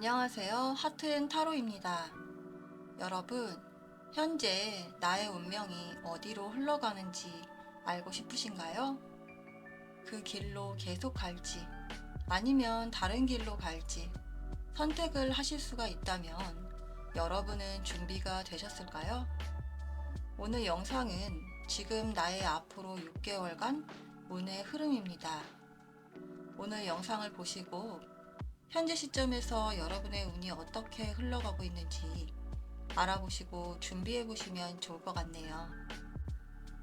안녕하세요. 하트앤타로입니다. 여러분, 현재 나의 운명이 어디로 흘러가는지 알고 싶으신가요? 그 길로 계속 갈지, 아니면 다른 길로 갈지 선택을 하실 수가 있다면 여러분은 준비가 되셨을까요? 오늘 영상은 지금 나의 앞으로 6개월간 운의 흐름입니다. 오늘 영상을 보시고 현재 시점에서 여러분의 운이 어떻게 흘러가고 있는지 알아보시고 준비해 보시면 좋을 것 같네요.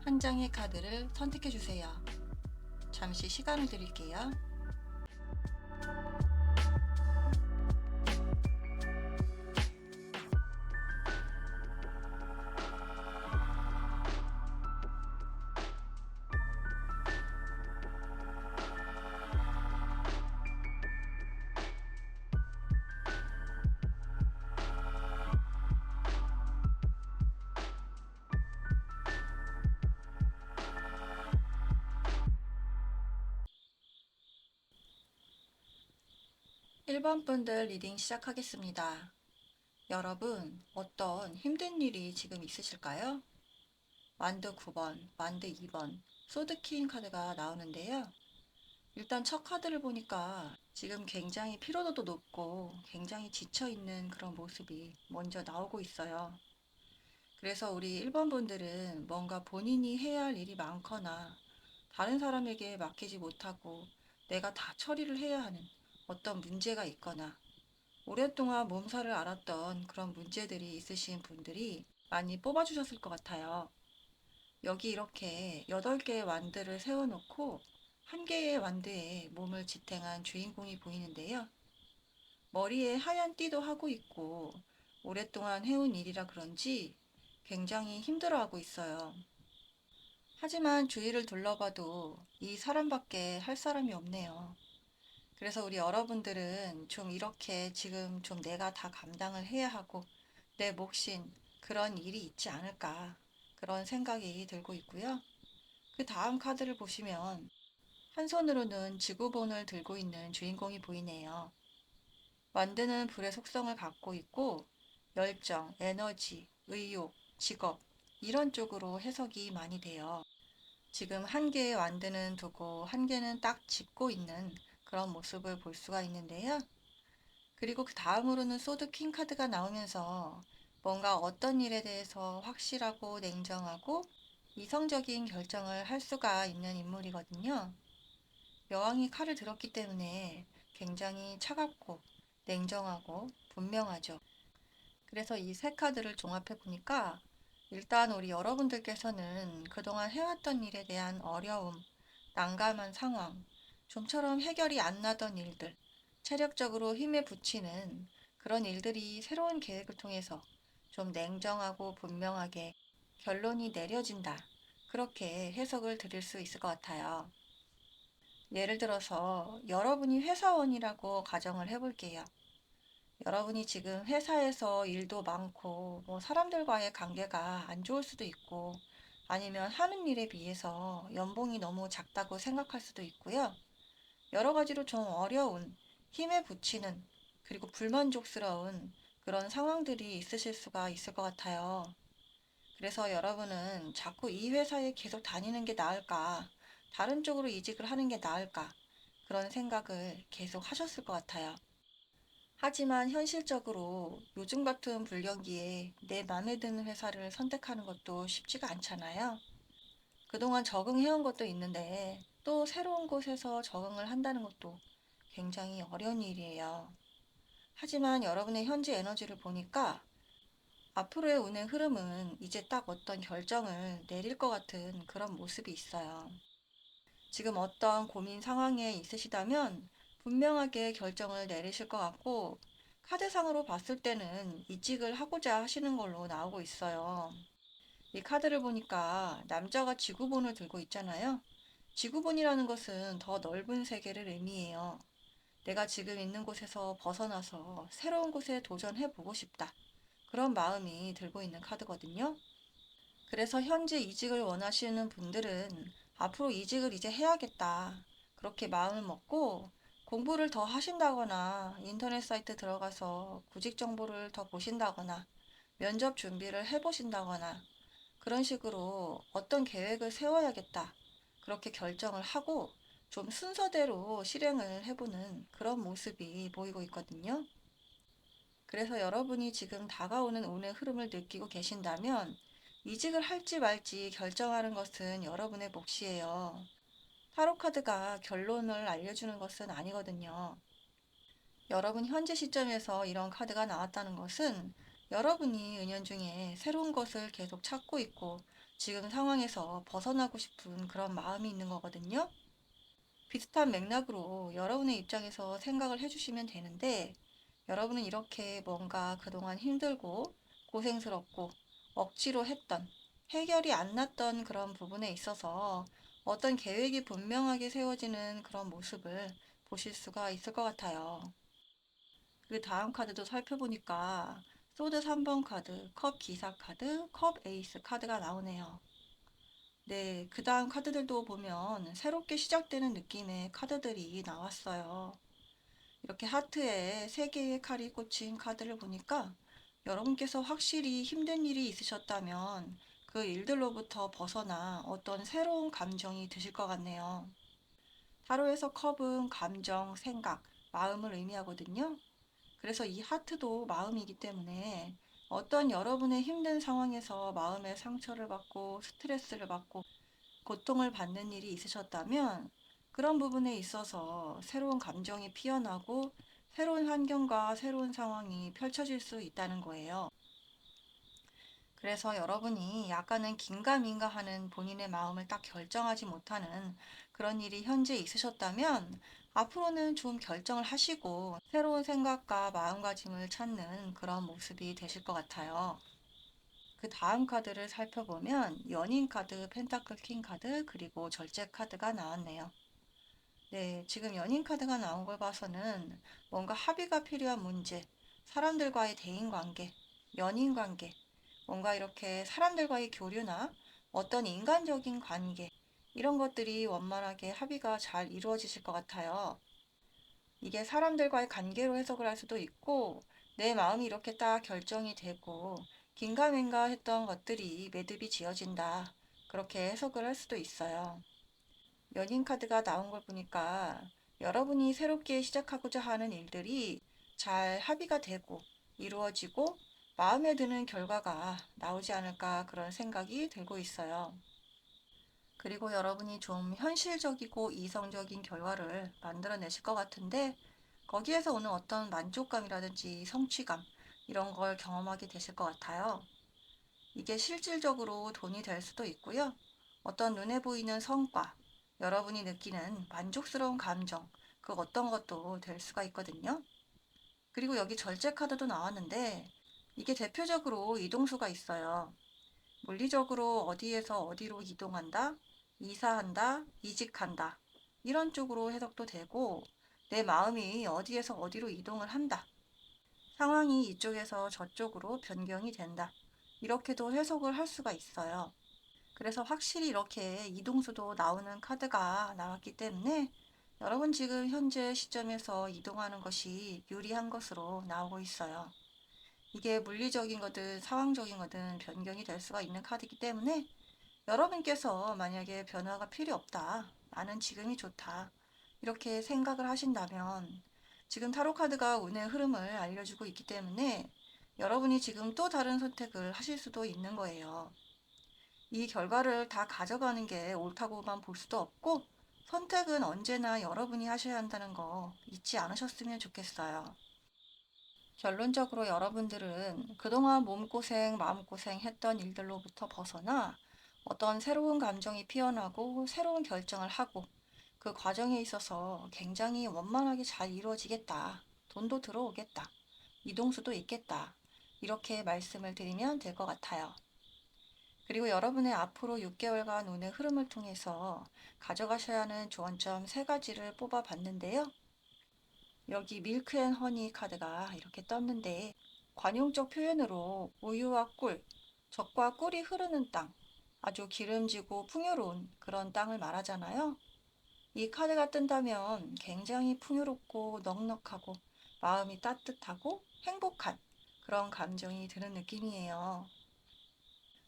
한 장의 카드를 선택해 주세요. 잠시 시간을 드릴게요. 1번 분들 리딩 시작하겠습니다. 여러분, 어떤 힘든 일이 지금 있으실까요? 완드 9번, 완드 2번, 소드킹 카드가 나오는데요. 일단 첫 카드를 보니까 지금 굉장히 피로도도 높고 굉장히 지쳐있는 그런 모습이 먼저 나오고 있어요. 그래서 우리 1번 분들은 뭔가 본인이 해야 할 일이 많거나 다른 사람에게 맡기지 못하고 내가 다 처리를 해야 하는 어떤 문제가 있거나 오랫동안 몸살을 앓았던 그런 문제들이 있으신 분들이 많이 뽑아주셨을 것 같아요. 여기 이렇게 8개의 완드를 세워놓고 한 개의 완드에 몸을 지탱한 주인공이 보이는데요. 머리에 하얀 띠도 하고 있고 오랫동안 해온 일이라 그런지 굉장히 힘들어하고 있어요. 하지만 주위를 둘러봐도 이 사람밖에 할 사람이 없네요. 그래서 우리 여러분들은 좀 이렇게 지금 좀 내가 다 감당을 해야 하고 내 몫인 그런 일이 있지 않을까 그런 생각이 들고 있고요. 그 다음 카드를 보시면 한 손으로는 지구본을 들고 있는 주인공이 보이네요. 완드는 불의 속성을 갖고 있고 열정, 에너지, 의욕, 직업 이런 쪽으로 해석이 많이 돼요. 지금 한 개의 완드는 두고 한 개는 딱 짚고 있는 그런 모습을 볼 수가 있는데요. 그리고 그 다음으로는 소드 퀸 카드가 나오면서 뭔가 어떤 일에 대해서 확실하고 냉정하고 이성적인 결정을 할 수가 있는 인물이거든요. 여왕이 칼을 들었기 때문에 굉장히 차갑고 냉정하고 분명하죠. 그래서 이 세 카드를 종합해 보니까 일단 우리 여러분들께서는 그동안 해왔던 일에 대한 어려움, 난감한 상황, 좀처럼 해결이 안 나던 일들, 체력적으로 힘에 부치는 그런 일들이 새로운 계획을 통해서 좀 냉정하고 분명하게 결론이 내려진다. 그렇게 해석을 드릴 수 있을 것 같아요. 예를 들어서 여러분이 회사원이라고 가정을 해볼게요. 여러분이 지금 회사에서 일도 많고, 사람들과의 관계가 안 좋을 수도 있고, 아니면 하는 일에 비해서 연봉이 너무 작다고 생각할 수도 있고요. 여러 가지로 좀 어려운, 힘에 부치는, 그리고 불만족스러운 그런 상황들이 있으실 수가 있을 것 같아요. 그래서 여러분은 자꾸 이 회사에 계속 다니는 게 나을까, 다른 쪽으로 이직을 하는 게 나을까, 그런 생각을 계속 하셨을 것 같아요. 하지만 현실적으로 요즘 같은 불경기에 내 마음에 드는 회사를 선택하는 것도 쉽지가 않잖아요. 그동안 적응해온 것도 있는데 또 새로운 곳에서 적응을 한다는 것도 굉장히 어려운 일이에요. 하지만 여러분의 현재 에너지를 보니까 앞으로의 운의 흐름은 이제 딱 어떤 결정을 내릴 것 같은 그런 모습이 있어요. 지금 어떤 고민 상황에 있으시다면 분명하게 결정을 내리실 것 같고 카드상으로 봤을 때는 이직을 하고자 하시는 걸로 나오고 있어요. 이 카드를 보니까 남자가 지구본을 들고 있잖아요. 지구본이라는 것은 더 넓은 세계를 의미해요. 내가 지금 있는 곳에서 벗어나서 새로운 곳에 도전해 보고 싶다. 그런 마음이 들고 있는 카드거든요. 그래서 현재 이직을 원하시는 분들은 앞으로 이직을 이제 해야겠다. 그렇게 마음을 먹고 공부를 더 하신다거나 인터넷 사이트 들어가서 구직 정보를 더 보신다거나 면접 준비를 해보신다거나 그런 식으로 어떤 계획을 세워야겠다. 그렇게 결정을 하고 좀 순서대로 실행을 해보는 그런 모습이 보이고 있거든요. 그래서 여러분이 지금 다가오는 운의 흐름을 느끼고 계신다면 이직을 할지 말지 결정하는 것은 여러분의 몫이에요. 타로 카드가 결론을 알려주는 것은 아니거든요. 여러분 현재 시점에서 이런 카드가 나왔다는 것은 여러분이 은연중에 새로운 것을 계속 찾고 있고 지금 상황에서 벗어나고 싶은 그런 마음이 있는 거거든요. 비슷한 맥락으로 여러분의 입장에서 생각을 해주시면 되는데 여러분은 이렇게 뭔가 그동안 힘들고 고생스럽고 억지로 했던 해결이 안 났던 그런 부분에 있어서 어떤 계획이 분명하게 세워지는 그런 모습을 보실 수가 있을 것 같아요. 그 다음 카드도 살펴보니까 소드 3번 카드, 컵 기사 카드, 컵 에이스 카드가 나오네요. 네, 그 다음 카드들도 보면 새롭게 시작되는 느낌의 카드들이 나왔어요. 이렇게 하트에 3개의 칼이 꽂힌 카드를 보니까 여러분께서 확실히 힘든 일이 있으셨다면 그 일들로부터 벗어나 어떤 새로운 감정이 드실 것 같네요. 타로에서 컵은 감정, 생각, 마음을 의미하거든요. 그래서 이 하트도 마음이기 때문에 어떤 여러분의 힘든 상황에서 마음의 상처를 받고 스트레스를 받고 고통을 받는 일이 있으셨다면 그런 부분에 있어서 새로운 감정이 피어나고 새로운 환경과 새로운 상황이 펼쳐질 수 있다는 거예요. 그래서 여러분이 약간은 긴가민가 하는 본인의 마음을 딱 결정하지 못하는 그런 일이 현재 있으셨다면 앞으로는 좀 결정을 하시고 새로운 생각과 마음가짐을 찾는 그런 모습이 되실 것 같아요. 그 다음 카드를 살펴보면 연인 카드, 펜타클 킹 카드, 그리고 절제 카드가 나왔네요. 네, 지금 연인 카드가 나온 걸 봐서는 뭔가 합의가 필요한 문제, 사람들과의 대인 관계, 연인 관계, 뭔가 이렇게 사람들과의 교류나 어떤 인간적인 관계, 이런 것들이 원만하게 합의가 잘 이루어지실 것 같아요. 이게 사람들과의 관계로 해석을 할 수도 있고, 내 마음이 이렇게 딱 결정이 되고, 긴가민가 했던 것들이 매듭이 지어진다. 그렇게 해석을 할 수도 있어요. 연인 카드가 나온 걸 보니까 여러분이 새롭게 시작하고자 하는 일들이 잘 합의가 되고 이루어지고 마음에 드는 결과가 나오지 않을까 그런 생각이 들고 있어요. 그리고 여러분이 좀 현실적이고 이성적인 결과를 만들어내실 것 같은데 거기에서 오는 어떤 만족감이라든지 성취감 이런 걸 경험하게 되실 것 같아요. 이게 실질적으로 돈이 될 수도 있고요. 어떤 눈에 보이는 성과, 여러분이 느끼는 만족스러운 감정, 그 어떤 것도 될 수가 있거든요. 그리고 여기 절제 카드도 나왔는데 이게 대표적으로 이동수가 있어요. 물리적으로 어디에서 어디로 이동한다, 이사한다, 이직한다. 이런 쪽으로 해석도 되고 내 마음이 어디에서 어디로 이동을 한다. 상황이 이쪽에서 저쪽으로 변경이 된다. 이렇게도 해석을 할 수가 있어요. 그래서 확실히 이렇게 이동수도 나오는 카드가 나왔기 때문에 여러분 지금 현재 시점에서 이동하는 것이 유리한 것으로 나오고 있어요. 이게 물리적인 거든 상황적인 거든 변경이 될 수가 있는 카드이기 때문에 여러분께서 만약에 변화가 필요 없다. 나는 지금이 좋다. 이렇게 생각을 하신다면 지금 타로 카드가 운의 흐름을 알려주고 있기 때문에 여러분이 지금 또 다른 선택을 하실 수도 있는 거예요. 이 결과를 다 가져가는 게 옳다고만 볼 수도 없고 선택은 언제나 여러분이 하셔야 한다는 거 잊지 않으셨으면 좋겠어요. 결론적으로 여러분들은 그동안 몸고생, 마음고생 했던 일들로부터 벗어나 어떤 새로운 감정이 피어나고 새로운 결정을 하고 그 과정에 있어서 굉장히 원만하게 잘 이루어지겠다. 돈도 들어오겠다. 이동수도 있겠다. 이렇게 말씀을 드리면 될 것 같아요. 그리고 여러분의 앞으로 6개월간 운의 흐름을 통해서 가져가셔야 하는 조언점 3가지를 뽑아 봤는데요. 여기 밀크 앤 허니 카드가 이렇게 떴는데 관용적 표현으로 우유와 꿀, 젖과 꿀이 흐르는 땅, 아주 기름지고 풍요로운 그런 땅을 말하잖아요. 이 카드가 뜬다면 굉장히 풍요롭고 넉넉하고 마음이 따뜻하고 행복한 그런 감정이 드는 느낌이에요.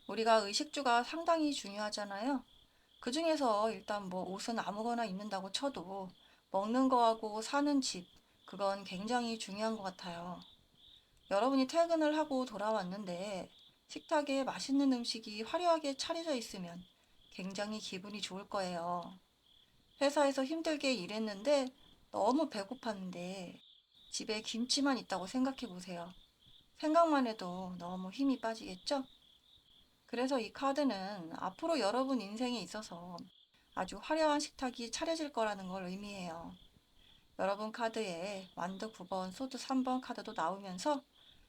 우리가 의식주가 상당히 중요하잖아요. 그 중에서 일단 뭐 옷은 아무거나 입는다고 쳐도 먹는 거하고 사는 집, 그건 굉장히 중요한 것 같아요. 여러분이 퇴근을 하고 돌아왔는데 식탁에 맛있는 음식이 화려하게 차려져 있으면 굉장히 기분이 좋을 거예요. 회사에서 힘들게 일했는데 너무 배고팠는데 집에 김치만 있다고 생각해 보세요. 생각만 해도 너무 힘이 빠지겠죠? 그래서 이 카드는 앞으로 여러분 인생에 있어서 아주 화려한 식탁이 차려질 거라는 걸 의미해요. 여러분 카드에 완드 9번, 소드 3번 카드도 나오면서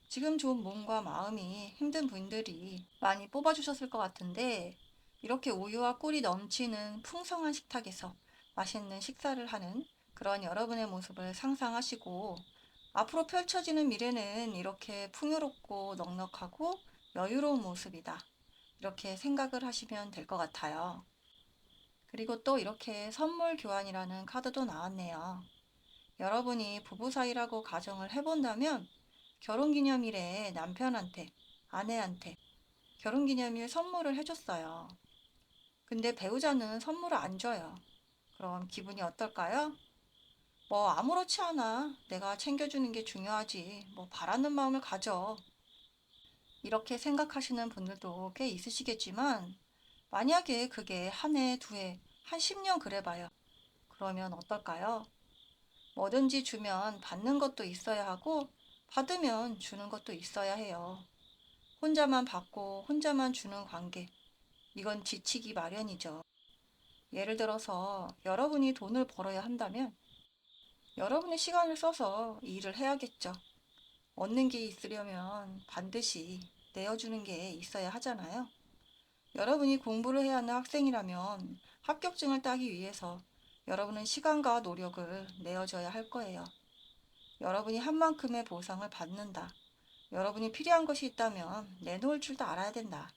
지금 좀 몸과 마음이 힘든 분들이 많이 뽑아주셨을 것 같은데 이렇게 우유와 꿀이 넘치는 풍성한 식탁에서 맛있는 식사를 하는 그런 여러분의 모습을 상상하시고 앞으로 펼쳐지는 미래는 이렇게 풍요롭고 넉넉하고 여유로운 모습이다. 이렇게 생각을 하시면 될 것 같아요. 그리고 또 이렇게 선물 교환이라는 카드도 나왔네요. 여러분이 부부 사이라고 가정을 해본다면 결혼기념일에 남편한테, 아내한테 결혼기념일 선물을 해줬어요. 근데 배우자는 선물을 안 줘요. 그럼 기분이 어떨까요? 뭐 아무렇지 않아. 내가 챙겨주는 게 중요하지. 뭐 바라는 마음을 가져. 이렇게 생각하시는 분들도 꽤 있으시겠지만 만약에 그게 한 해, 두 해, 한 10년 그래봐요. 그러면 어떨까요? 뭐든지 주면 받는 것도 있어야 하고 받으면 주는 것도 있어야 해요. 혼자만 받고 혼자만 주는 관계. 이건 지치기 마련이죠. 예를 들어서 여러분이 돈을 벌어야 한다면 여러분의 시간을 써서 일을 해야겠죠. 얻는 게 있으려면 반드시 내어주는 게 있어야 하잖아요. 여러분이 공부를 해야 하는 학생이라면 합격증을 따기 위해서 여러분은 시간과 노력을 내어줘야 할 거예요. 여러분이 한 만큼의 보상을 받는다. 여러분이 필요한 것이 있다면 내놓을 줄도 알아야 된다.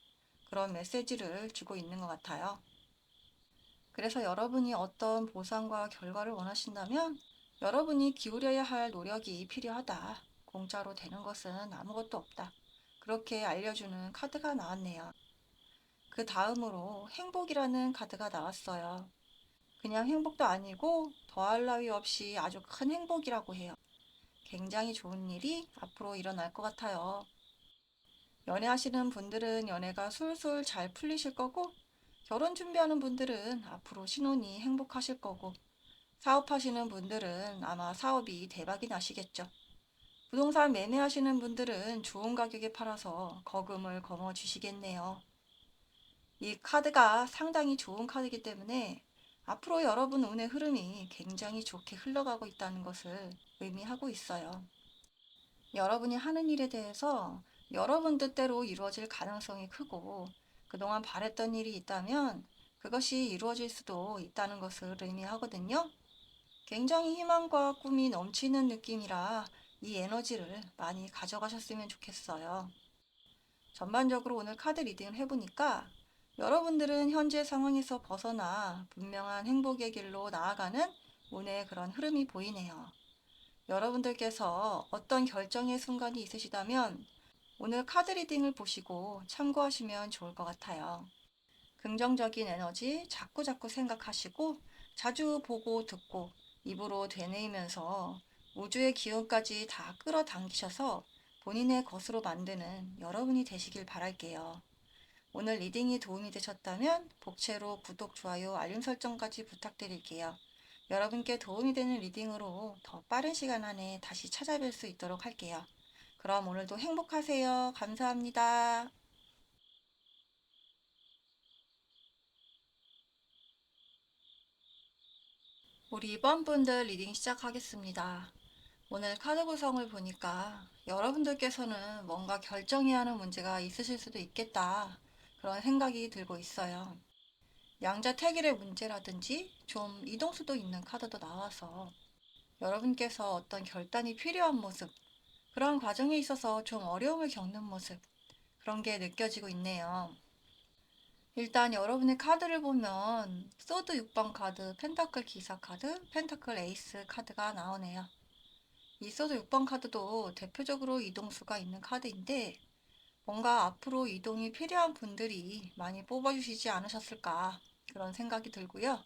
그런 메시지를 주고 있는 것 같아요. 그래서 여러분이 어떤 보상과 결과를 원하신다면 여러분이 기울여야 할 노력이 필요하다. 공짜로 되는 것은 아무것도 없다. 그렇게 알려주는 카드가 나왔네요. 그 다음으로 행복이라는 카드가 나왔어요. 그냥 행복도 아니고 더할 나위 없이 아주 큰 행복이라고 해요. 굉장히 좋은 일이 앞으로 일어날 것 같아요. 연애하시는 분들은 연애가 술술 잘 풀리실 거고, 결혼 준비하는 분들은 앞으로 신혼이 행복하실 거고, 사업하시는 분들은 아마 사업이 대박이 나시겠죠. 부동산 매매하시는 분들은 좋은 가격에 팔아서 거금을 거머 주시겠네요. 이 카드가 상당히 좋은 카드이기 때문에 앞으로 여러분 운의 흐름이 굉장히 좋게 흘러가고 있다는 것을 의미하고 있어요. 여러분이 하는 일에 대해서 여러분 뜻대로 이루어질 가능성이 크고 그동안 바랬던 일이 있다면 그것이 이루어질 수도 있다는 것을 의미하거든요. 굉장히 희망과 꿈이 넘치는 느낌이라 이 에너지를 많이 가져가셨으면 좋겠어요. 전반적으로 오늘 카드 리딩을 해보니까 여러분들은 현재 상황에서 벗어나 분명한 행복의 길로 나아가는 운의 그런 흐름이 보이네요. 여러분들께서 어떤 결정의 순간이 있으시다면 오늘 카드 리딩을 보시고 참고하시면 좋을 것 같아요. 긍정적인 에너지 자꾸자꾸 생각하시고 자주 보고 듣고 입으로 되뇌이면서 우주의 기운까지 다 끌어당기셔서 본인의 것으로 만드는 여러분이 되시길 바랄게요. 오늘 리딩이 도움이 되셨다면 복채로 구독, 좋아요, 알림 설정까지 부탁드릴게요. 여러분께 도움이 되는 리딩으로 더 빠른 시간 안에 다시 찾아뵐 수 있도록 할게요. 그럼 오늘도 행복하세요. 감사합니다. 우리 이번 분들 리딩 시작하겠습니다. 오늘 카드 구성을 보니까 여러분들께서는 뭔가 결정해야 하는 문제가 있으실 수도 있겠다. 그런 생각이 들고 있어요. 양자택일의 문제라든지 좀 이동수도 있는 카드도 나와서 여러분께서 어떤 결단이 필요한 모습, 그런 과정에 있어서 좀 어려움을 겪는 모습, 그런 게 느껴지고 있네요. 일단 여러분의 카드를 보면 소드 6번 카드, 펜타클 기사 카드, 펜타클 에이스 카드가 나오네요. 이 소드 6번 카드도 대표적으로 이동수가 있는 카드인데 뭔가 앞으로 이동이 필요한 분들이 많이 뽑아주시지 않으셨을까 그런 생각이 들고요.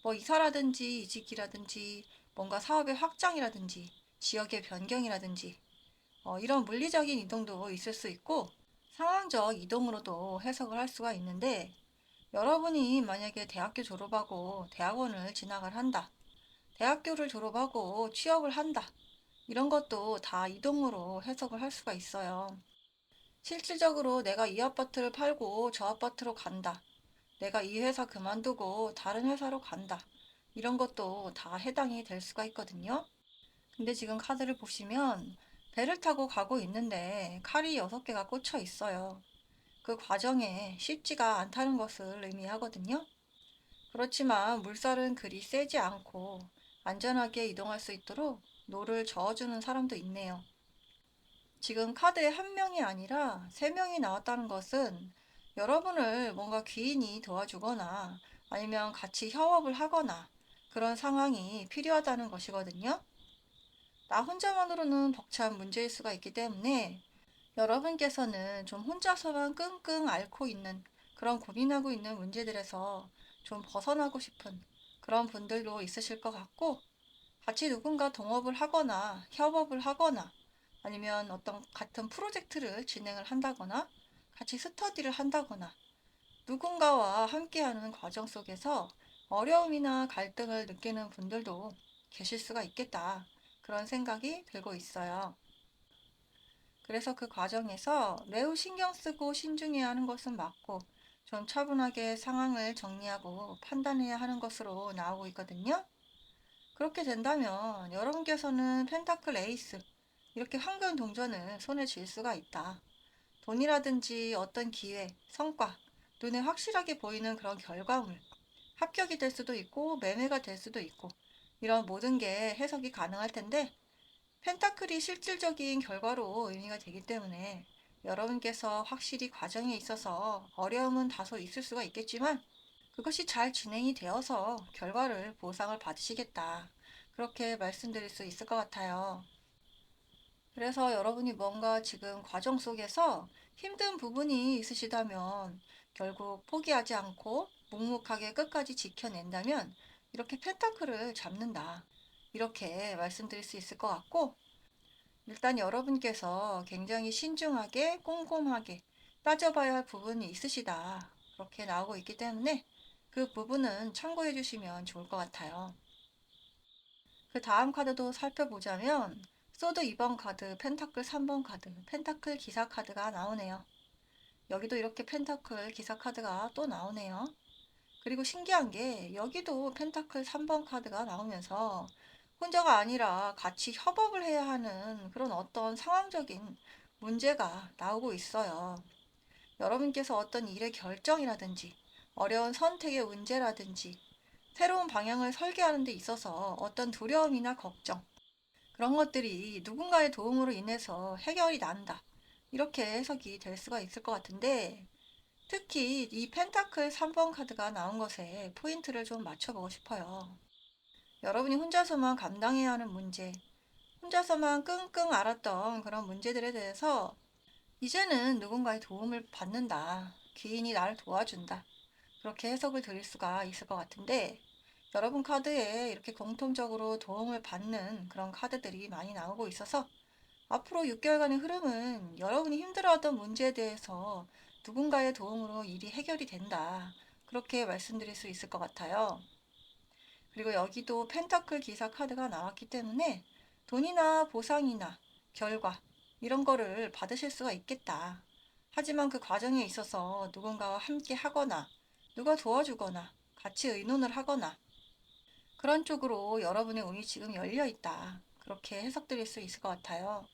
뭐 이사라든지 이직이라든지 뭔가 사업의 확장이라든지 지역의 변경이라든지 이런 물리적인 이동도 있을 수 있고 상황적 이동으로도 해석을 할 수가 있는데 여러분이 만약에 대학교 졸업하고 대학원을 진학을 한다. 대학교를 졸업하고 취업을 한다. 이런 것도 다 이동으로 해석을 할 수가 있어요. 실질적으로 내가 이 아파트를 팔고 저 아파트로 간다. 내가 이 회사 그만두고 다른 회사로 간다. 이런 것도 다 해당이 될 수가 있거든요. 근데 지금 카드를 보시면 배를 타고 가고 있는데 칼이 6개가 꽂혀 있어요. 그 과정에 쉽지가 않다는 것을 의미하거든요. 그렇지만 물살은 그리 세지 않고 안전하게 이동할 수 있도록 노를 저어주는 사람도 있네요. 지금 카드에 한 명이 아니라 3명이 나왔다는 것은 여러분을 뭔가 귀인이 도와주거나 아니면 같이 협업을 하거나 그런 상황이 필요하다는 것이거든요. 나 혼자만으로는 벅찬 문제일 수가 있기 때문에 여러분께서는 좀 혼자서만 끙끙 앓고 있는 그런 고민하고 있는 문제들에서 좀 벗어나고 싶은 그런 분들도 있으실 것 같고 같이 누군가 동업을 하거나 협업을 하거나 아니면 어떤 같은 프로젝트를 진행을 한다거나 같이 스터디를 한다거나 누군가와 함께하는 과정 속에서 어려움이나 갈등을 느끼는 분들도 계실 수가 있겠다. 그런 생각이 들고 있어요. 그래서 그 과정에서 매우 신경 쓰고 신중해야 하는 것은 맞고 좀 차분하게 상황을 정리하고 판단해야 하는 것으로 나오고 있거든요. 그렇게 된다면 여러분께서는 펜타클 에이스 이렇게 황금 동전을 손에 쥘 수가 있다. 돈이라든지 어떤 기회, 성과, 눈에 확실하게 보이는 그런 결과물, 합격이 될 수도 있고 매매가 될 수도 있고 이런 모든 게 해석이 가능할 텐데 펜타클이 실질적인 결과로 의미가 되기 때문에 여러분께서 확실히 과정에 있어서 어려움은 다소 있을 수가 있겠지만 그것이 잘 진행이 되어서 결과를 보상을 받으시겠다. 그렇게 말씀드릴 수 있을 것 같아요. 그래서 여러분이 뭔가 지금 과정 속에서 힘든 부분이 있으시다면 결국 포기하지 않고 묵묵하게 끝까지 지켜낸다면 이렇게 펜타클을 잡는다. 이렇게 말씀드릴 수 있을 것 같고 일단 여러분께서 굉장히 신중하게 꼼꼼하게 따져봐야 할 부분이 있으시다. 그렇게 나오고 있기 때문에 그 부분은 참고해 주시면 좋을 것 같아요. 그 다음 카드도 살펴보자면 소드 2번 카드, 펜타클 3번 카드, 펜타클 기사 카드가 나오네요. 여기도 이렇게 펜타클 기사 카드가 또 나오네요. 그리고 신기한 게 여기도 펜타클 3번 카드가 나오면서 혼자가 아니라 같이 협업을 해야 하는 그런 어떤 상황적인 문제가 나오고 있어요. 여러분께서 어떤 일의 결정이라든지 어려운 선택의 문제라든지 새로운 방향을 설계하는 데 있어서 어떤 두려움이나 걱정 그런 것들이 누군가의 도움으로 인해서 해결이 난다. 이렇게 해석이 될 수가 있을 것 같은데 특히 이 펜타클 3번 카드가 나온 것에 포인트를 좀 맞춰보고 싶어요. 여러분이 혼자서만 감당해야 하는 문제, 혼자서만 끙끙 앓았던 그런 문제들에 대해서 이제는 누군가의 도움을 받는다. 귀인이 나를 도와준다. 그렇게 해석을 드릴 수가 있을 것 같은데 여러분 카드에 이렇게 공통적으로 도움을 받는 그런 카드들이 많이 나오고 있어서 앞으로 6개월간의 흐름은 여러분이 힘들어하던 문제에 대해서 누군가의 도움으로 일이 해결이 된다. 그렇게 말씀드릴 수 있을 것 같아요. 그리고 여기도 펜타클 기사 카드가 나왔기 때문에 돈이나 보상이나 결과 이런 거를 받으실 수가 있겠다. 하지만 그 과정에 있어서 누군가와 함께 하거나 누가 도와주거나 같이 의논을 하거나 그런 쪽으로 여러분의 운이 지금 열려 있다. 그렇게 해석드릴 수 있을 것 같아요.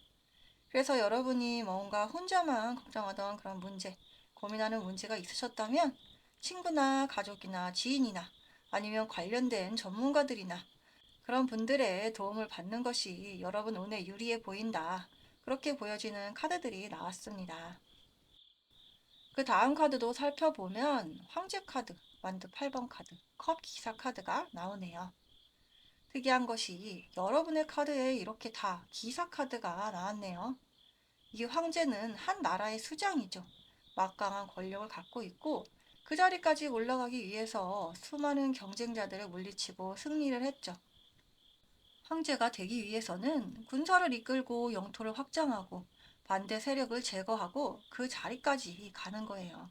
그래서 여러분이 뭔가 혼자만 걱정하던 그런 문제, 고민하는 문제가 있으셨다면 친구나 가족이나 지인이나 아니면 관련된 전문가들이나 그런 분들의 도움을 받는 것이 여러분 운에 유리해 보인다. 그렇게 보여지는 카드들이 나왔습니다. 그 다음 카드도 살펴보면 황제 카드, 완드 8번 카드, 컵 기사 카드가 나오네요. 특이한 것이 여러분의 카드에 이렇게 다 기사 카드가 나왔네요. 이 황제는 한 나라의 수장이죠. 막강한 권력을 갖고 있고 그 자리까지 올라가기 위해서 수많은 경쟁자들을 물리치고 승리를 했죠. 황제가 되기 위해서는 군사를 이끌고 영토를 확장하고 반대 세력을 제거하고 그 자리까지 가는 거예요.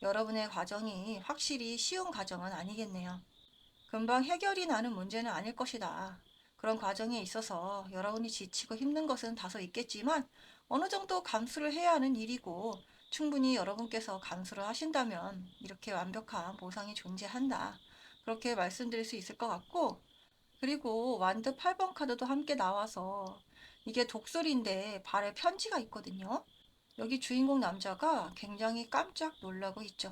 여러분의 과정이 확실히 쉬운 과정은 아니겠네요. 금방 해결이 나는 문제는 아닐 것이다. 그런 과정에 있어서 여러분이 지치고 힘든 것은 다소 있겠지만 어느 정도 감수를 해야 하는 일이고 충분히 여러분께서 감수를 하신다면 이렇게 완벽한 보상이 존재한다. 그렇게 말씀드릴 수 있을 것 같고 그리고 완드 8번 카드도 함께 나와서 이게 독설인데 발에 편지가 있거든요. 여기 주인공 남자가 굉장히 깜짝 놀라고 있죠.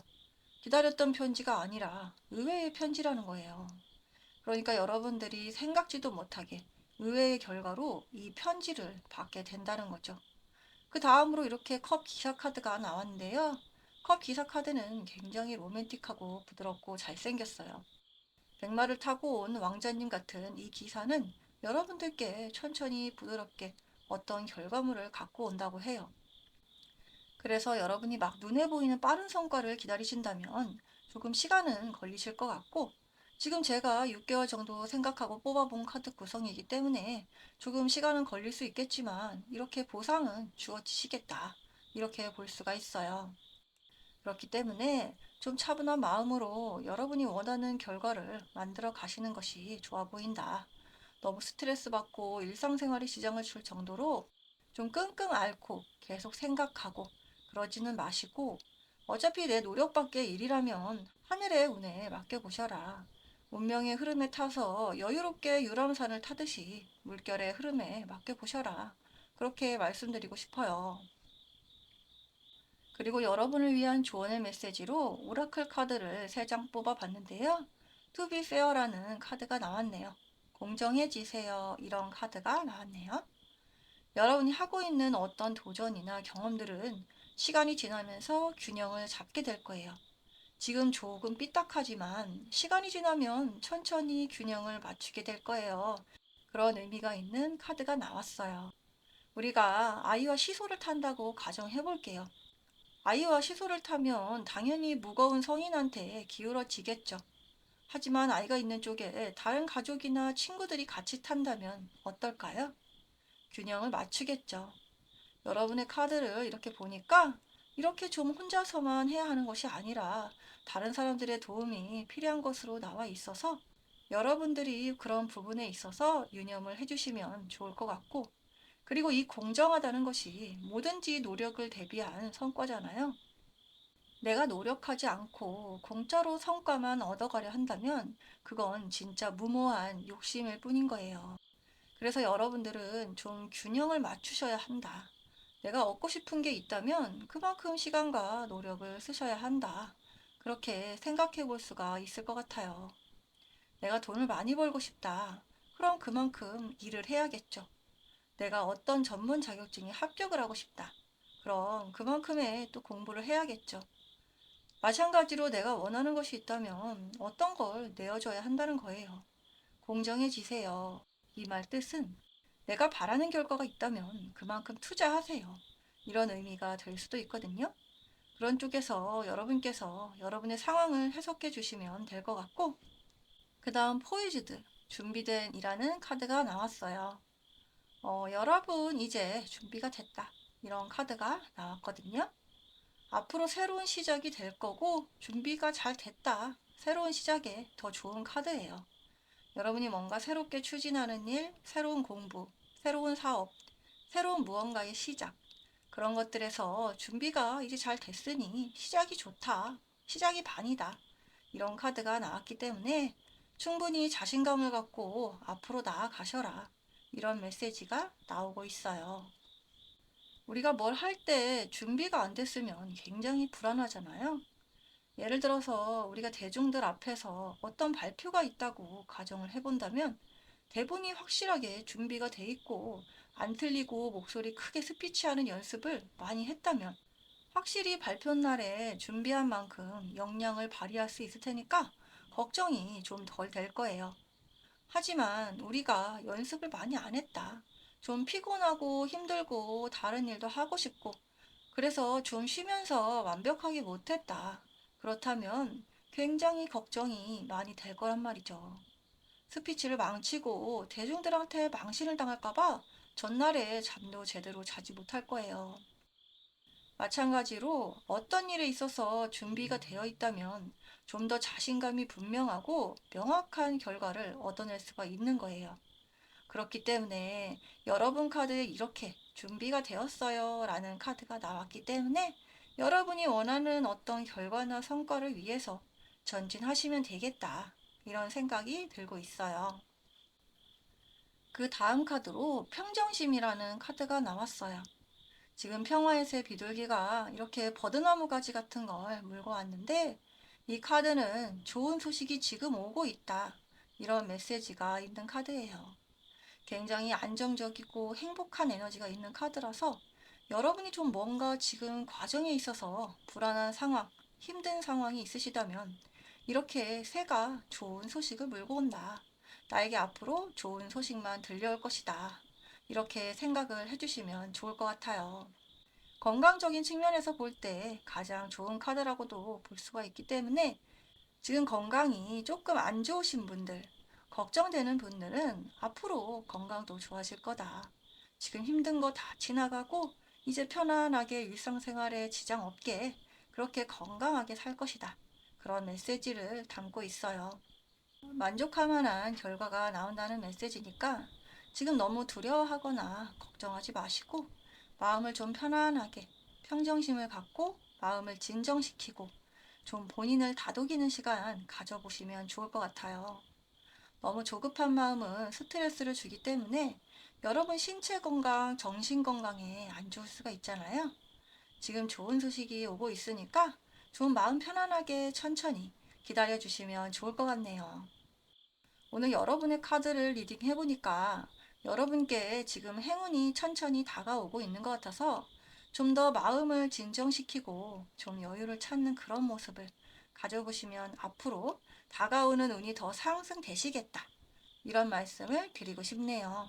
기다렸던 편지가 아니라 의외의 편지라는 거예요. 그러니까 여러분들이 생각지도 못하게 의외의 결과로 이 편지를 받게 된다는 거죠. 그 다음으로 이렇게 컵 기사 카드가 나왔는데요. 컵 기사 카드는 굉장히 로맨틱하고 부드럽고 잘생겼어요. 백마를 타고 온 왕자님 같은 이 기사는 여러분들께 천천히 부드럽게 어떤 결과물을 갖고 온다고 해요. 그래서 여러분이 막 눈에 보이는 빠른 성과를 기다리신다면 조금 시간은 걸리실 것 같고 지금 제가 6개월 정도 생각하고 뽑아본 카드 구성이기 때문에 조금 시간은 걸릴 수 있겠지만 이렇게 보상은 주어지시겠다. 이렇게 볼 수가 있어요. 그렇기 때문에 좀 차분한 마음으로 여러분이 원하는 결과를 만들어 가시는 것이 좋아 보인다. 너무 스트레스 받고 일상생활에 지장을 줄 정도로 좀 끙끙 앓고 계속 생각하고 그러지는 마시고 어차피 내 노력밖에 일이라면 하늘의 운에 맡겨보셔라. 운명의 흐름에 타서 여유롭게 유람선을 타듯이 물결의 흐름에 맡겨보셔라. 그렇게 말씀드리고 싶어요. 그리고 여러분을 위한 조언의 메시지로 오라클 카드를 3장 뽑아봤는데요. To be fair라는 카드가 나왔네요. 공정해지세요. 이런 카드가 나왔네요. 여러분이 하고 있는 어떤 도전이나 경험들은 시간이 지나면서 균형을 잡게 될 거예요. 지금 조금 삐딱하지만 시간이 지나면 천천히 균형을 맞추게 될 거예요. 그런 의미가 있는 카드가 나왔어요. 우리가 아이와 시소를 탄다고 가정해 볼게요. 아이와 시소를 타면 당연히 무거운 성인한테 기울어지겠죠. 하지만 아이가 있는 쪽에 다른 가족이나 친구들이 같이 탄다면 어떨까요? 균형을 맞추겠죠. 여러분의 카드를 이렇게 보니까 이렇게 좀 혼자서만 해야 하는 것이 아니라 다른 사람들의 도움이 필요한 것으로 나와 있어서 여러분들이 그런 부분에 있어서 유념을 해주시면 좋을 것 같고 그리고 이 공정하다는 것이 뭐든지 노력을 대비한 성과잖아요. 내가 노력하지 않고 공짜로 성과만 얻어가려 한다면 그건 진짜 무모한 욕심일 뿐인 거예요. 그래서 여러분들은 좀 균형을 맞추셔야 한다. 내가 얻고 싶은 게 있다면 그만큼 시간과 노력을 쓰셔야 한다. 그렇게 생각해 볼 수가 있을 것 같아요. 내가 돈을 많이 벌고 싶다. 그럼 그만큼 일을 해야겠죠. 내가 어떤 전문 자격증에 합격을 하고 싶다. 그럼 그만큼의 또 공부를 해야겠죠. 마찬가지로 내가 원하는 것이 있다면 어떤 걸 내어줘야 한다는 거예요. 공정해지세요. 이 말 뜻은 내가 바라는 결과가 있다면 그만큼 투자하세요. 이런 의미가 될 수도 있거든요. 그런 쪽에서 여러분께서 여러분의 상황을 해석해 주시면 될 것 같고, 그 다음 포이즈드, 준비된 이라는 카드가 나왔어요. 여러분 이제 준비가 됐다. 이런 카드가 나왔거든요. 앞으로 새로운 시작이 될 거고 준비가 잘 됐다. 새로운 시작에 더 좋은 카드예요. 여러분이 뭔가 새롭게 추진하는 일, 새로운 공부, 새로운 사업, 새로운 무언가의 시작. 그런 것들에서 준비가 이제 잘 됐으니 시작이 좋다. 시작이 반이다. 이런 카드가 나왔기 때문에 충분히 자신감을 갖고 앞으로 나아가셔라. 이런 메시지가 나오고 있어요. 우리가 뭘 할 때 준비가 안 됐으면 굉장히 불안하잖아요. 예를 들어서 우리가 대중들 앞에서 어떤 발표가 있다고 가정을 해본다면 대본이 확실하게 준비가 돼 있고 안 틀리고 목소리 크게 스피치하는 연습을 많이 했다면 확실히 발표 날에 준비한 만큼 역량을 발휘할 수 있을 테니까 걱정이 좀 덜 될 거예요. 하지만 우리가 연습을 많이 안 했다. 좀 피곤하고 힘들고 다른 일도 하고 싶고 그래서 좀 쉬면서 완벽하게 못했다. 그렇다면 굉장히 걱정이 많이 될 거란 말이죠. 스피치를 망치고 대중들한테 망신을 당할까봐 전날에 잠도 제대로 자지 못할 거예요. 마찬가지로 어떤 일에 있어서 준비가 되어 있다면 좀 더 자신감이 분명하고 명확한 결과를 얻어낼 수가 있는 거예요. 그렇기 때문에 여러분 카드에 이렇게 준비가 되었어요 라는 카드가 나왔기 때문에 여러분이 원하는 어떤 결과나 성과를 위해서 전진하시면 되겠다. 이런 생각이 들고 있어요. 그 다음 카드로 평정심이라는 카드가 나왔어요. 지금 평화의 새 비둘기가 이렇게 버드나무 가지 같은 걸 물고 왔는데 이 카드는 좋은 소식이 지금 오고 있다. 이런 메시지가 있는 카드예요. 굉장히 안정적이고 행복한 에너지가 있는 카드라서 여러분이 좀 뭔가 지금 과정에 있어서 불안한 상황, 힘든 상황이 있으시다면 이렇게 새가 좋은 소식을 물고 온다. 나에게 앞으로 좋은 소식만 들려올 것이다. 이렇게 생각을 해주시면 좋을 것 같아요. 건강적인 측면에서 볼 때 가장 좋은 카드라고도 볼 수가 있기 때문에 지금 건강이 조금 안 좋으신 분들, 걱정되는 분들은 앞으로 건강도 좋아질 거다. 지금 힘든 거 다 지나가고 이제 편안하게 일상생활에 지장 없게 그렇게 건강하게 살 것이다. 그런 메시지를 담고 있어요. 만족할 만한 결과가 나온다는 메시지니까 지금 너무 두려워하거나 걱정하지 마시고 마음을 좀 편안하게 평정심을 갖고 마음을 진정시키고 좀 본인을 다독이는 시간 가져보시면 좋을 것 같아요. 너무 조급한 마음은 스트레스를 주기 때문에 여러분 신체 건강, 정신 건강에 안 좋을 수가 있잖아요. 지금 좋은 소식이 오고 있으니까 좀 마음 편안하게 천천히 기다려 주시면 좋을 것 같네요. 오늘 여러분의 카드를 리딩 해보니까 여러분께 지금 행운이 천천히 다가오고 있는 것 같아서 좀 더 마음을 진정시키고 좀 여유를 찾는 그런 모습을 가져보시면 앞으로 다가오는 운이 더 상승되시겠다. 이런 말씀을 드리고 싶네요.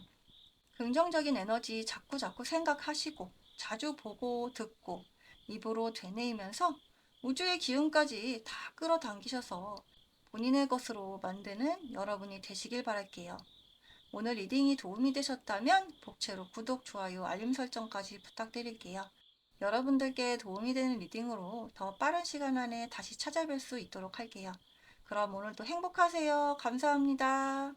긍정적인 에너지 자꾸자꾸 생각하시고 자주 보고 듣고 입으로 되뇌이면서 우주의 기운까지 다 끌어당기셔서 본인의 것으로 만드는 여러분이 되시길 바랄게요. 오늘 리딩이 도움이 되셨다면 복채로 구독, 좋아요, 알림 설정까지 부탁드릴게요. 여러분들께 도움이 되는 리딩으로 더 빠른 시간 안에 다시 찾아뵐 수 있도록 할게요. 그럼 오늘도 행복하세요. 감사합니다.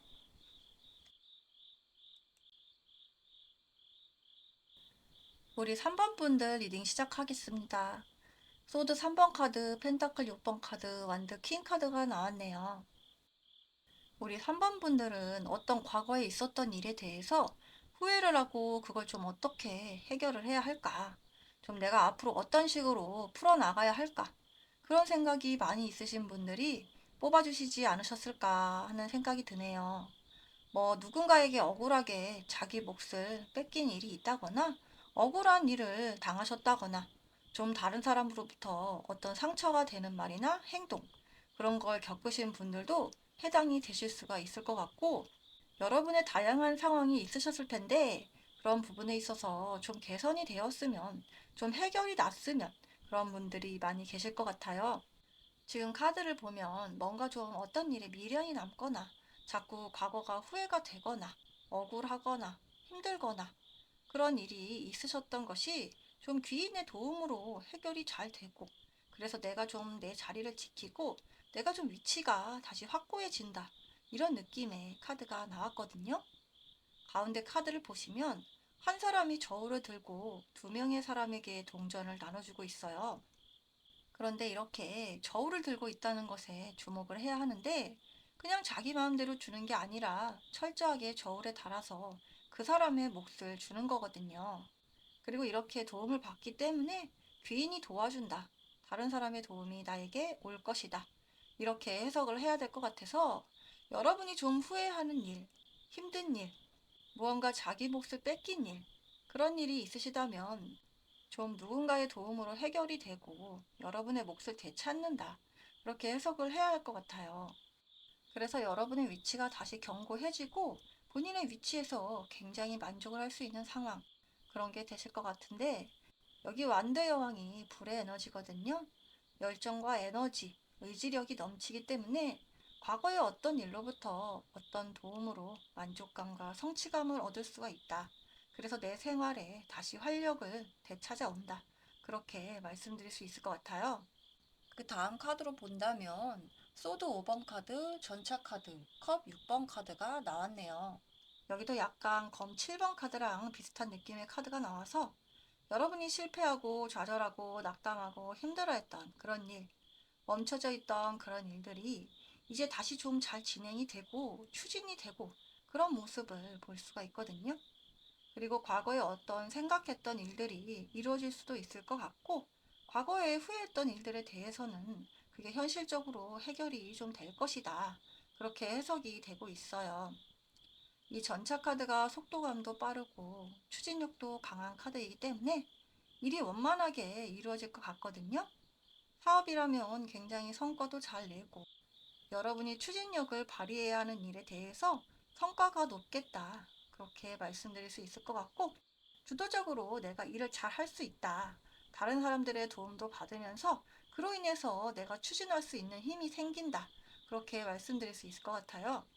우리 3번 분들 리딩 시작하겠습니다. 소드 3번 카드, 펜타클 6번 카드, 완드 퀸 카드가 나왔네요. 우리 3번 분들은 어떤 과거에 있었던 일에 대해서 후회를 하고 그걸 좀 어떻게 해결을 해야 할까? 좀 내가 앞으로 어떤 식으로 풀어나가야 할까? 그런 생각이 많이 있으신 분들이 뽑아주시지 않으셨을까 하는 생각이 드네요. 뭐 누군가에게 억울하게 자기 몫을 뺏긴 일이 있다거나 억울한 일을 당하셨다거나 좀 다른 사람으로부터 어떤 상처가 되는 말이나 행동 그런 걸 겪으신 분들도 해당이 되실 수가 있을 것 같고 여러분의 다양한 상황이 있으셨을 텐데 그런 부분에 있어서 좀 개선이 되었으면 좀 해결이 났으면 그런 분들이 많이 계실 것 같아요. 지금 카드를 보면 뭔가 좀 어떤 일에 미련이 남거나 자꾸 과거가 후회가 되거나 억울하거나 힘들거나 그런 일이 있으셨던 것이 좀 귀인의 도움으로 해결이 잘 되고 그래서 내가 좀 내 자리를 지키고 내가 좀 위치가 다시 확고해진다. 이런 느낌의 카드가 나왔거든요. 가운데 카드를 보시면 한 사람이 저울을 들고 두 명의 사람에게 동전을 나눠주고 있어요. 그런데 이렇게 저울을 들고 있다는 것에 주목을 해야 하는데 그냥 자기 마음대로 주는 게 아니라 철저하게 저울에 달아서 그 사람의 몫을 주는 거거든요. 그리고 이렇게 도움을 받기 때문에 귀인이 도와준다. 다른 사람의 도움이 나에게 올 것이다. 이렇게 해석을 해야 될 것 같아서 여러분이 좀 후회하는 일, 힘든 일, 무언가 자기 몫을 뺏긴 일, 그런 일이 있으시다면 좀 누군가의 도움으로 해결이 되고 여러분의 몫을 되찾는다. 그렇게 해석을 해야 할 것 같아요. 그래서 여러분의 위치가 다시 견고해지고 본인의 위치에서 굉장히 만족을 할 수 있는 상황, 그런 게 되실 것 같은데, 여기 완드 여왕이 불의 에너지거든요. 열정과 에너지, 의지력이 넘치기 때문에 과거의 어떤 일로부터 어떤 도움으로 만족감과 성취감을 얻을 수가 있다. 그래서 내 생활에 다시 활력을 되찾아온다. 그렇게 말씀드릴 수 있을 것 같아요. 그 다음 카드로 본다면 소드 5번 카드, 전차 카드, 컵 6번 카드가 나왔네요. 여기도 약간 검 7번 카드랑 비슷한 느낌의 카드가 나와서 여러분이 실패하고 좌절하고 낙담하고 힘들어했던 그런 일, 멈춰져 있던 그런 일들이 이제 다시 좀 잘 진행이 되고 추진이 되고 그런 모습을 볼 수가 있거든요. 그리고 과거에 어떤 생각했던 일들이 이루어질 수도 있을 것 같고, 과거에 후회했던 일들에 대해서는 그게 현실적으로 해결이 좀 될 것이다. 그렇게 해석이 되고 있어요. 이 전차 카드가 속도감도 빠르고 추진력도 강한 카드이기 때문에 일이 원만하게 이루어질 것 같거든요. 사업이라면 굉장히 성과도 잘 내고 여러분이 추진력을 발휘해야 하는 일에 대해서 성과가 높겠다. 그렇게 말씀드릴 수 있을 것 같고, 주도적으로 내가 일을 잘 할 수 있다. 다른 사람들의 도움도 받으면서 그로 인해서 내가 추진할 수 있는 힘이 생긴다. 그렇게 말씀드릴 수 있을 것 같아요.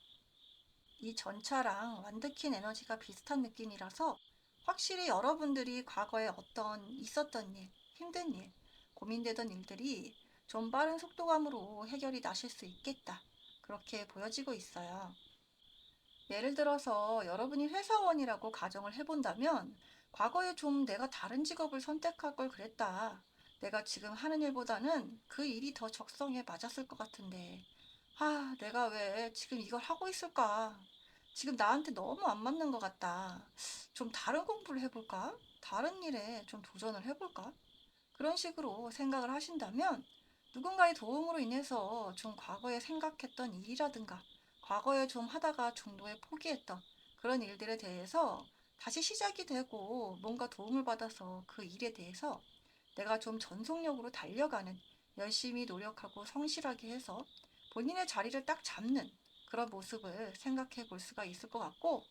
이 전차랑 완드킨 에너지가 비슷한 느낌이라서 확실히 여러분들이 과거에 어떤 있었던 일, 힘든 일, 고민되던 일들이 좀 빠른 속도감으로 해결이 나실 수 있겠다. 그렇게 보여지고 있어요. 예를 들어서 여러분이 회사원이라고 가정을 해본다면 과거에 좀 내가 다른 직업을 선택할 걸 그랬다. 내가 지금 하는 일보다는 그 일이 더 적성에 맞았을 것 같은데. 내가 왜 지금 이걸 하고 있을까? 지금 나한테 너무 안 맞는 것 같다. 좀 다른 공부를 해볼까? 다른 일에 좀 도전을 해볼까? 그런 식으로 생각을 하신다면 누군가의 도움으로 인해서 좀 과거에 생각했던 일이라든가 과거에 좀 하다가 중도에 포기했던 그런 일들에 대해서 다시 시작이 되고 뭔가 도움을 받아서 그 일에 대해서 내가 좀 전속력으로 달려가는, 열심히 노력하고 성실하게 해서 본인의 자리를 딱 잡는 그런 모습을 생각해 볼 수가 있을 것 같고,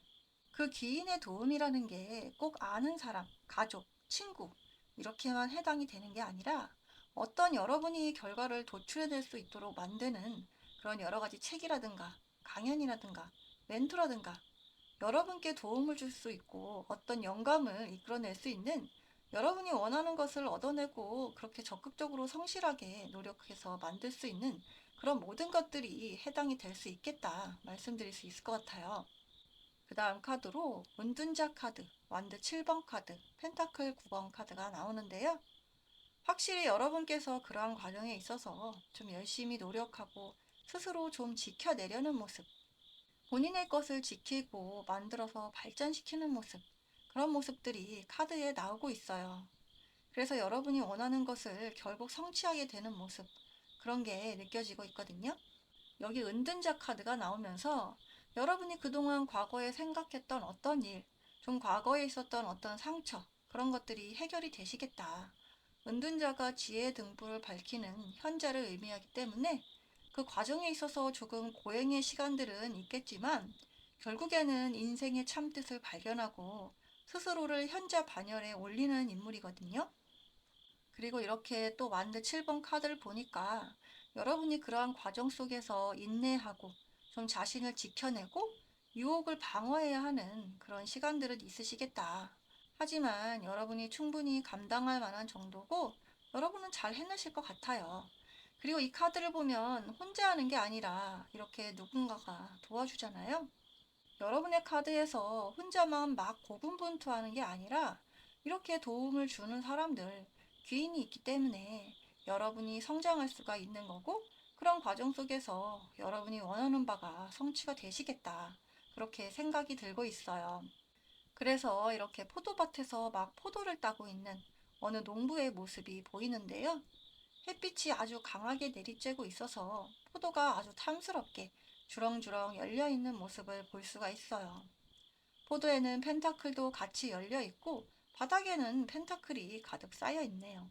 그 귀인의 도움이라는 게 꼭 아는 사람, 가족, 친구 이렇게만 해당이 되는 게 아니라 어떤 여러분이 결과를 도출해낼 수 있도록 만드는 그런 여러 가지 책이라든가 강연이라든가 멘토라든가 여러분께 도움을 줄 수 있고 어떤 영감을 이끌어낼 수 있는, 여러분이 원하는 것을 얻어내고 그렇게 적극적으로 성실하게 노력해서 만들 수 있는 그런 모든 것들이 해당이 될 수 있겠다 말씀드릴 수 있을 것 같아요. 그 다음 카드로 은둔자 카드, 완드 7번 카드, 펜타클 9번 카드가 나오는데요. 확실히 여러분께서 그러한 과정에 있어서 좀 열심히 노력하고 스스로 좀 지켜내려는 모습, 본인의 것을 지키고 만들어서 발전시키는 모습, 그런 모습들이 카드에 나오고 있어요. 그래서 여러분이 원하는 것을 결국 성취하게 되는 모습, 그런 게 느껴지고 있거든요. 여기 은둔자 카드가 나오면서 여러분이 그동안 과거에 생각했던 어떤 일, 좀 과거에 있었던 어떤 상처, 그런 것들이 해결이 되시겠다. 은둔자가 지혜의 등불을 밝히는 현자를 의미하기 때문에 그 과정에 있어서 조금 고행의 시간들은 있겠지만 결국에는 인생의 참뜻을 발견하고 스스로를 현자 반열에 올리는 인물이거든요. 그리고 이렇게 또 완드 7번 카드를 보니까 여러분이 그러한 과정 속에서 인내하고 좀 자신을 지켜내고 유혹을 방어해야 하는 그런 시간들은 있으시겠다. 하지만 여러분이 충분히 감당할 만한 정도고 여러분은 잘 해내실 것 같아요. 그리고 이 카드를 보면 혼자 하는 게 아니라 이렇게 누군가가 도와주잖아요. 여러분의 카드에서 혼자만 막 고군분투하는 게 아니라 이렇게 도움을 주는 사람들, 귀인이 있기 때문에 여러분이 성장할 수가 있는 거고, 그런 과정 속에서 여러분이 원하는 바가 성취가 되시겠다. 그렇게 생각이 들고 있어요. 그래서 이렇게 포도밭에서 막 포도를 따고 있는 어느 농부의 모습이 보이는데요. 햇빛이 아주 강하게 내리쬐고 있어서 포도가 아주 탐스럽게 주렁주렁 열려 있는 모습을 볼 수가 있어요. 포도에는 펜타클도 같이 열려 있고 바닥에는 펜타클이 가득 쌓여 있네요.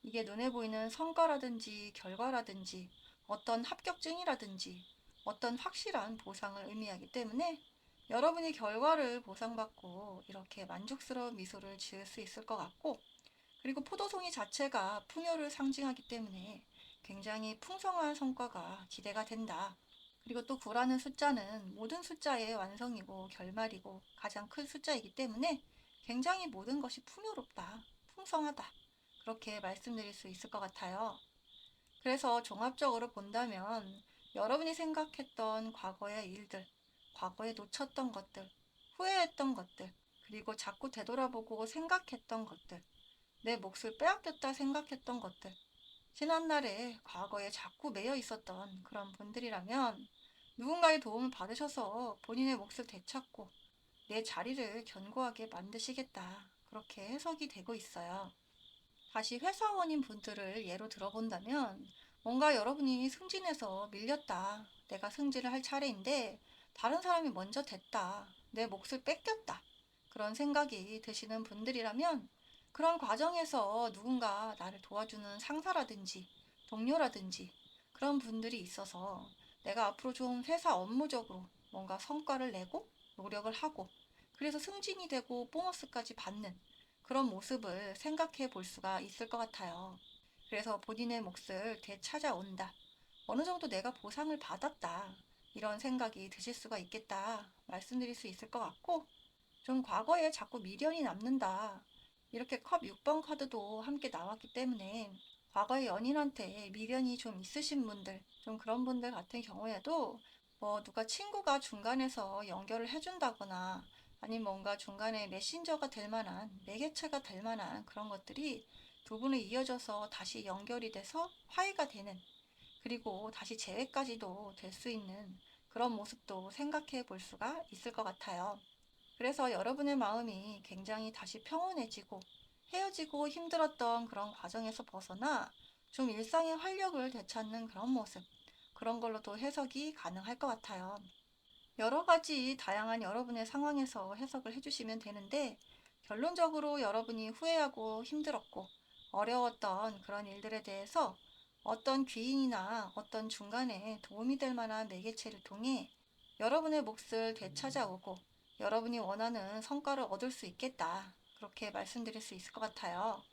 이게 눈에 보이는 성과라든지 결과라든지 어떤 합격증이라든지 어떤 확실한 보상을 의미하기 때문에 여러분이 결과를 보상받고 이렇게 만족스러운 미소를 지을 수 있을 것 같고, 그리고 포도송이 자체가 풍요를 상징하기 때문에 굉장히 풍성한 성과가 기대가 된다. 그리고 또 9라는 숫자는 모든 숫자의 완성이고 결말이고 가장 큰 숫자이기 때문에 굉장히 모든 것이 풍요롭다, 풍성하다, 그렇게 말씀드릴 수 있을 것 같아요. 그래서 종합적으로 본다면 여러분이 생각했던 과거의 일들, 과거에 놓쳤던 것들, 후회했던 것들, 그리고 자꾸 되돌아보고 생각했던 것들, 내 몫을 빼앗겼다 생각했던 것들, 지난날에 과거에 자꾸 매여 있었던 그런 분들이라면 누군가의 도움을 받으셔서 본인의 몫을 되찾고 내 자리를 견고하게 만드시겠다, 그렇게 해석이 되고 있어요. 다시 회사원인 분들을 예로 들어본다면 뭔가 여러분이 승진해서 밀렸다, 내가 승진을 할 차례인데 다른 사람이 먼저 됐다, 내 몫을 뺏겼다, 그런 생각이 드시는 분들이라면 그런 과정에서 누군가 나를 도와주는 상사라든지 동료라든지 그런 분들이 있어서 내가 앞으로 좀 회사 업무적으로 뭔가 성과를 내고 노력을 하고 그래서 승진이 되고 보너스까지 받는 그런 모습을 생각해 볼 수가 있을 것 같아요. 그래서 본인의 몫을 되찾아온다, 어느 정도 내가 보상을 받았다, 이런 생각이 드실 수가 있겠다 말씀드릴 수 있을 것 같고, 좀 과거에 자꾸 미련이 남는다, 이렇게 컵 6번 카드도 함께 나왔기 때문에 과거의 연인한테 미련이 좀 있으신 분들, 좀 그런 분들 같은 경우에도 뭐 누가 친구가 중간에서 연결을 해준다거나 아니면 뭔가 중간에 메신저가 될 만한, 매개체가 될 만한 그런 것들이 두 분을 이어져서 다시 연결이 돼서 화해가 되는, 그리고 다시 재회까지도 될 수 있는 그런 모습도 생각해 볼 수가 있을 것 같아요. 그래서 여러분의 마음이 굉장히 다시 평온해지고 헤어지고 힘들었던 그런 과정에서 벗어나 좀 일상의 활력을 되찾는 그런 모습, 그런 걸로도 해석이 가능할 것 같아요. 여러 가지 다양한 여러분의 상황에서 해석을 해주시면 되는데, 결론적으로 여러분이 후회하고 힘들었고 어려웠던 그런 일들에 대해서 어떤 귀인이나 어떤 중간에 도움이 될 만한 매개체를 통해 여러분의 몫을 되찾아오고 여러분이 원하는 성과를 얻을 수 있겠다, 그렇게 말씀드릴 수 있을 것 같아요.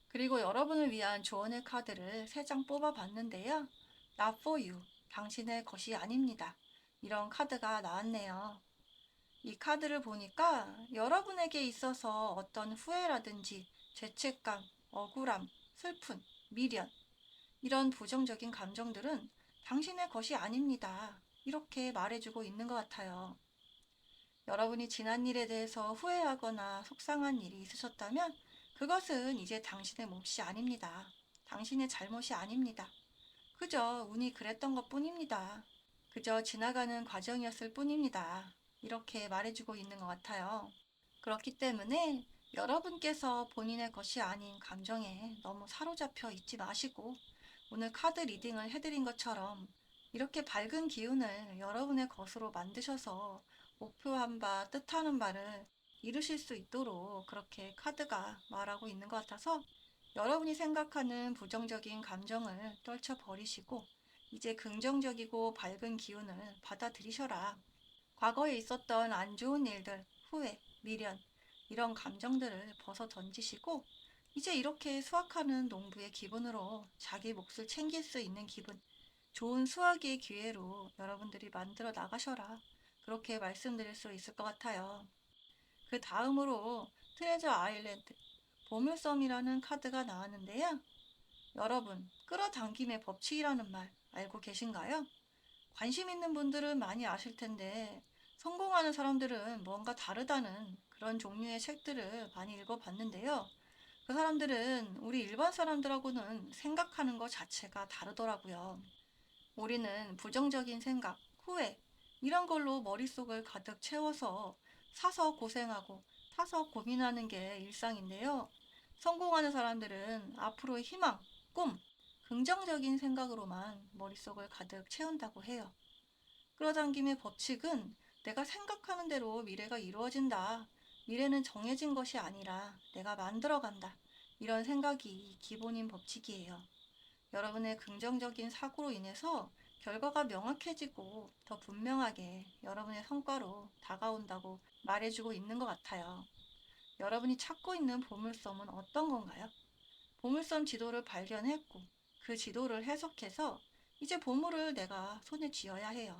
그리고 여러분을 위한 조언의 카드를 3장 뽑아봤는데요. Not for you, 당신의 것이 아닙니다, 이런 카드가 나왔네요. 이 카드를 보니까 여러분에게 있어서 어떤 후회라든지 죄책감, 억울함, 슬픔, 미련, 이런 부정적인 감정들은 당신의 것이 아닙니다, 이렇게 말해주고 있는 것 같아요. 여러분이 지난 일에 대해서 후회하거나 속상한 일이 있으셨다면 그것은 이제 당신의 몫이 아닙니다. 당신의 잘못이 아닙니다. 그저 운이 그랬던 것 뿐입니다. 그저 지나가는 과정이었을 뿐입니다, 이렇게 말해주고 있는 것 같아요. 그렇기 때문에 여러분께서 본인의 것이 아닌 감정에 너무 사로잡혀 있지 마시고, 오늘 카드 리딩을 해드린 것처럼 이렇게 밝은 기운을 여러분의 것으로 만드셔서 목표한 바, 뜻하는 바를 이루실 수 있도록 그렇게 카드가 말하고 있는 것 같아서, 여러분이 생각하는 부정적인 감정을 떨쳐버리시고 이제 긍정적이고 밝은 기운을 받아들이셔라. 과거에 있었던 안 좋은 일들, 후회, 미련, 이런 감정들을 벗어 던지시고 이제 이렇게 수확하는 농부의 기분으로 자기 몫을 챙길 수 있는 기분, 좋은 수확의 기회로 여러분들이 만들어 나가셔라, 그렇게 말씀드릴 수 있을 것 같아요. 그 다음으로 트레저 아일랜드, 보물섬이라는 카드가 나왔는데요. 여러분, 끌어당김의 법칙이라는 말 알고 계신가요? 관심 있는 분들은 많이 아실 텐데 성공하는 사람들은 뭔가 다르다는 그런 종류의 책들을 많이 읽어봤는데요. 그 사람들은 우리 일반 사람들하고는 생각하는 것 자체가 다르더라고요. 우리는 부정적인 생각, 후회, 이런 걸로 머릿속을 가득 채워서 사서 고생하고 타서 고민하는 게 일상인데요. 성공하는 사람들은 앞으로의 희망, 꿈, 긍정적인 생각으로만 머릿속을 가득 채운다고 해요. 끌어당김의 법칙은 내가 생각하는 대로 미래가 이루어진다, 미래는 정해진 것이 아니라 내가 만들어간다. 이런 생각이 기본인 법칙이에요. 여러분의 긍정적인 사고로 인해서 결과가 명확해지고 더 분명하게 여러분의 성과로 다가온다고 말해주고 있는 것 같아요. 여러분이 찾고 있는 보물섬은 어떤 건가요? 보물섬 지도를 발견했고 그 지도를 해석해서 이제 보물을 내가 손에 쥐어야 해요.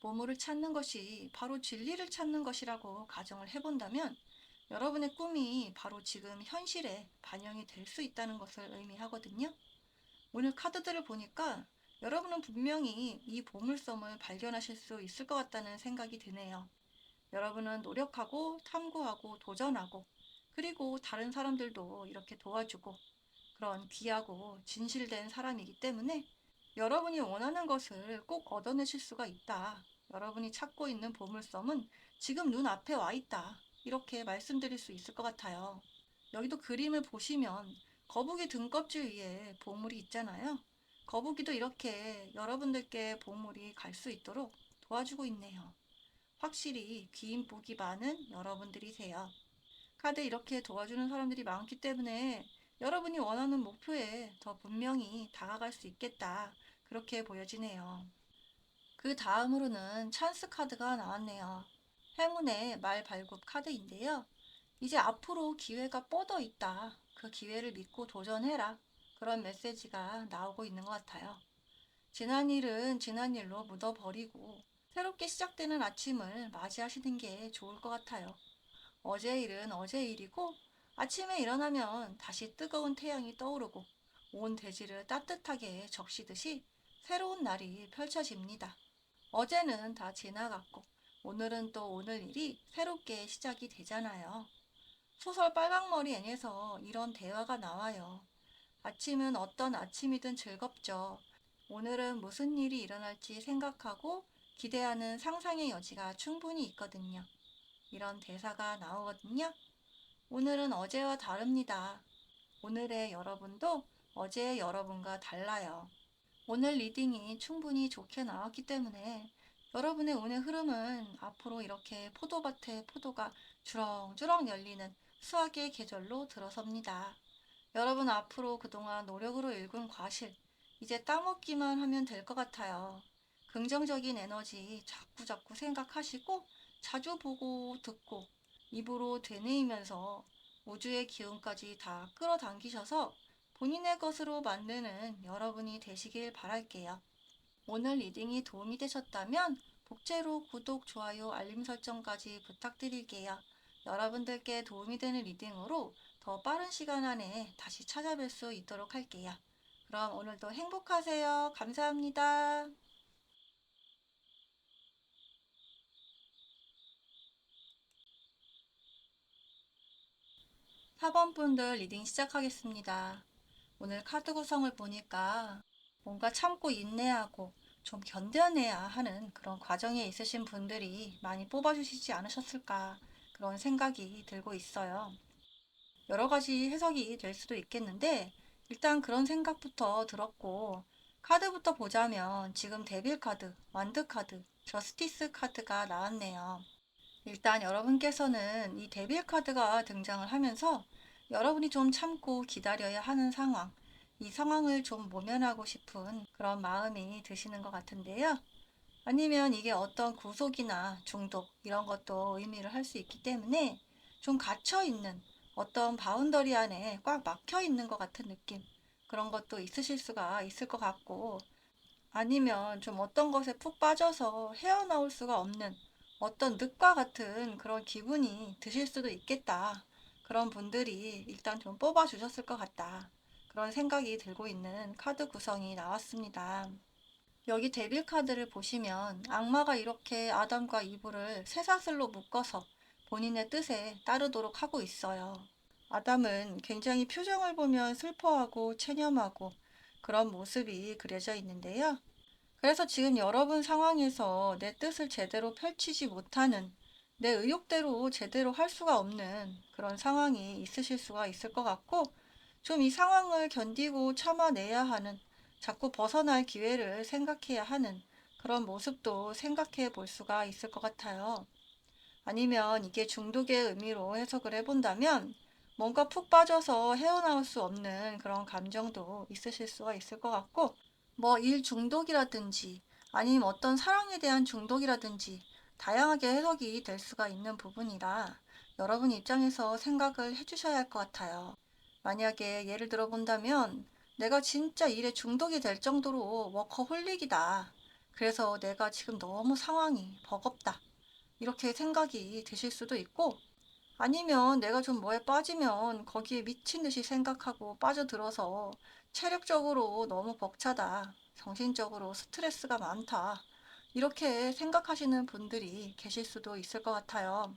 보물을 찾는 것이 바로 진리를 찾는 것이라고 가정을 해본다면 여러분의 꿈이 바로 지금 현실에 반영이 될 수 있다는 것을 의미하거든요. 오늘 카드들을 보니까 여러분은 분명히 이 보물섬을 발견하실 수 있을 것 같다는 생각이 드네요. 여러분은 노력하고 탐구하고 도전하고 그리고 다른 사람들도 이렇게 도와주고 그런 귀하고 진실된 사람이기 때문에 여러분이 원하는 것을 꼭 얻어내실 수가 있다. 여러분이 찾고 있는 보물섬은 지금 눈앞에 와 있다. 이렇게 말씀드릴 수 있을 것 같아요. 여기도 그림을 보시면 거북이 등껍질 위에 보물이 있잖아요. 거북이도 이렇게 여러분들께 보물이 갈 수 있도록 도와주고 있네요. 확실히 귀인 복이 많은 여러분들이세요. 카드 이렇게 도와주는 사람들이 많기 때문에 여러분이 원하는 목표에 더 분명히 다가갈 수 있겠다. 그렇게 보여지네요. 그 다음으로는 찬스 카드가 나왔네요. 행운의 말 발굽 카드인데요. 이제 앞으로 기회가 뻗어 있다. 그 기회를 믿고 도전해라. 그런 메시지가 나오고 있는 것 같아요. 지난 일은 지난 일로 묻어버리고 새롭게 시작되는 아침을 맞이하시는 게 좋을 것 같아요. 어제 일은 어제 일이고 아침에 일어나면 다시 뜨거운 태양이 떠오르고 온 대지를 따뜻하게 적시듯이 새로운 날이 펼쳐집니다. 어제는 다 지나갔고 오늘은 또 오늘 일이 새롭게 시작이 되잖아요. 소설 빨강머리 앤에서 이런 대화가 나와요. 아침은 어떤 아침이든 즐겁죠. 오늘은 무슨 일이 일어날지 생각하고 기대하는 상상의 여지가 충분히 있거든요. 이런 대사가 나오거든요. 오늘은 어제와 다릅니다. 오늘의 여러분도 어제의 여러분과 달라요. 오늘 리딩이 충분히 좋게 나왔기 때문에 여러분의 운의 흐름은 앞으로 이렇게 포도밭에 포도가 주렁주렁 열리는 수확의 계절로 들어섭니다. 여러분 앞으로 그동안 노력으로 일군 과실, 이제 따먹기만 하면 될 것 같아요. 긍정적인 에너지 자꾸자꾸 생각하시고 자주 보고 듣고 입으로 되뇌이면서 우주의 기운까지 다 끌어당기셔서 본인의 것으로 만드는 여러분이 되시길 바랄게요. 오늘 리딩이 도움이 되셨다면 복제로 구독, 좋아요, 알림 설정까지 부탁드릴게요. 여러분들께 도움이 되는 리딩으로 더 빠른 시간 안에 다시 찾아뵐 수 있도록 할게요. 그럼 오늘도 행복하세요. 감사합니다. 4번 분들 리딩 시작하겠습니다. 오늘 카드 구성을 보니까 뭔가 참고 인내하고 좀 견뎌내야 하는 그런 과정에 있으신 분들이 많이 뽑아주시지 않으셨을까 그런 생각이 들고 있어요. 여러 가지 해석이 될 수도 있겠는데 일단 그런 생각부터 들었고 카드부터 보자면 지금 데빌 카드, 완드 카드, 저스티스 카드가 나왔네요. 일단 여러분께서는 이 데빌 카드가 등장을 하면서 여러분이 좀 참고 기다려야 하는 상황, 이 상황을 좀 모면하고 싶은 그런 마음이 드시는 것 같은데요. 아니면 이게 어떤 구속이나 중독 이런 것도 의미를 할 수 있기 때문에 좀 갇혀 있는 어떤 바운더리 안에 꽉 막혀 있는 것 같은 느낌 그런 것도 있으실 수가 있을 것 같고 아니면 좀 어떤 것에 푹 빠져서 헤어나올 수가 없는 어떤 늪과 같은 그런 기분이 드실 수도 있겠다. 그런 분들이 일단 좀 뽑아 주셨을 것 같다. 그런 생각이 들고 있는 카드 구성이 나왔습니다. 여기 데빌 카드를 보시면 악마가 이렇게 아담과 이브를 쇠사슬로 묶어서 본인의 뜻에 따르도록 하고 있어요. 아담은 굉장히 표정을 보면 슬퍼하고 체념하고 그런 모습이 그려져 있는데요. 그래서 지금 여러분 상황에서 내 뜻을 제대로 펼치지 못하는 내 의욕대로 제대로 할 수가 없는 그런 상황이 있으실 수가 있을 것 같고 좀 이 상황을 견디고 참아내야 하는 자꾸 벗어날 기회를 생각해야 하는 그런 모습도 생각해 볼 수가 있을 것 같아요. 아니면 이게 중독의 의미로 해석을 해본다면 뭔가 푹 빠져서 헤어나올 수 없는 그런 감정도 있으실 수가 있을 것 같고, 뭐 일 중독이라든지 아니면 어떤 사랑에 대한 중독이라든지 다양하게 해석이 될 수가 있는 부분이라 여러분 입장에서 생각을 해주셔야 할 것 같아요. 만약에 예를 들어 본다면 내가 진짜 일에 중독이 될 정도로 워커홀릭이다. 그래서 내가 지금 너무 상황이 버겁다. 이렇게 생각이 드실 수도 있고, 아니면 내가 좀 뭐에 빠지면 거기에 미친 듯이 생각하고 빠져들어서 체력적으로 너무 벅차다. 정신적으로 스트레스가 많다. 이렇게 생각하시는 분들이 계실 수도 있을 것 같아요.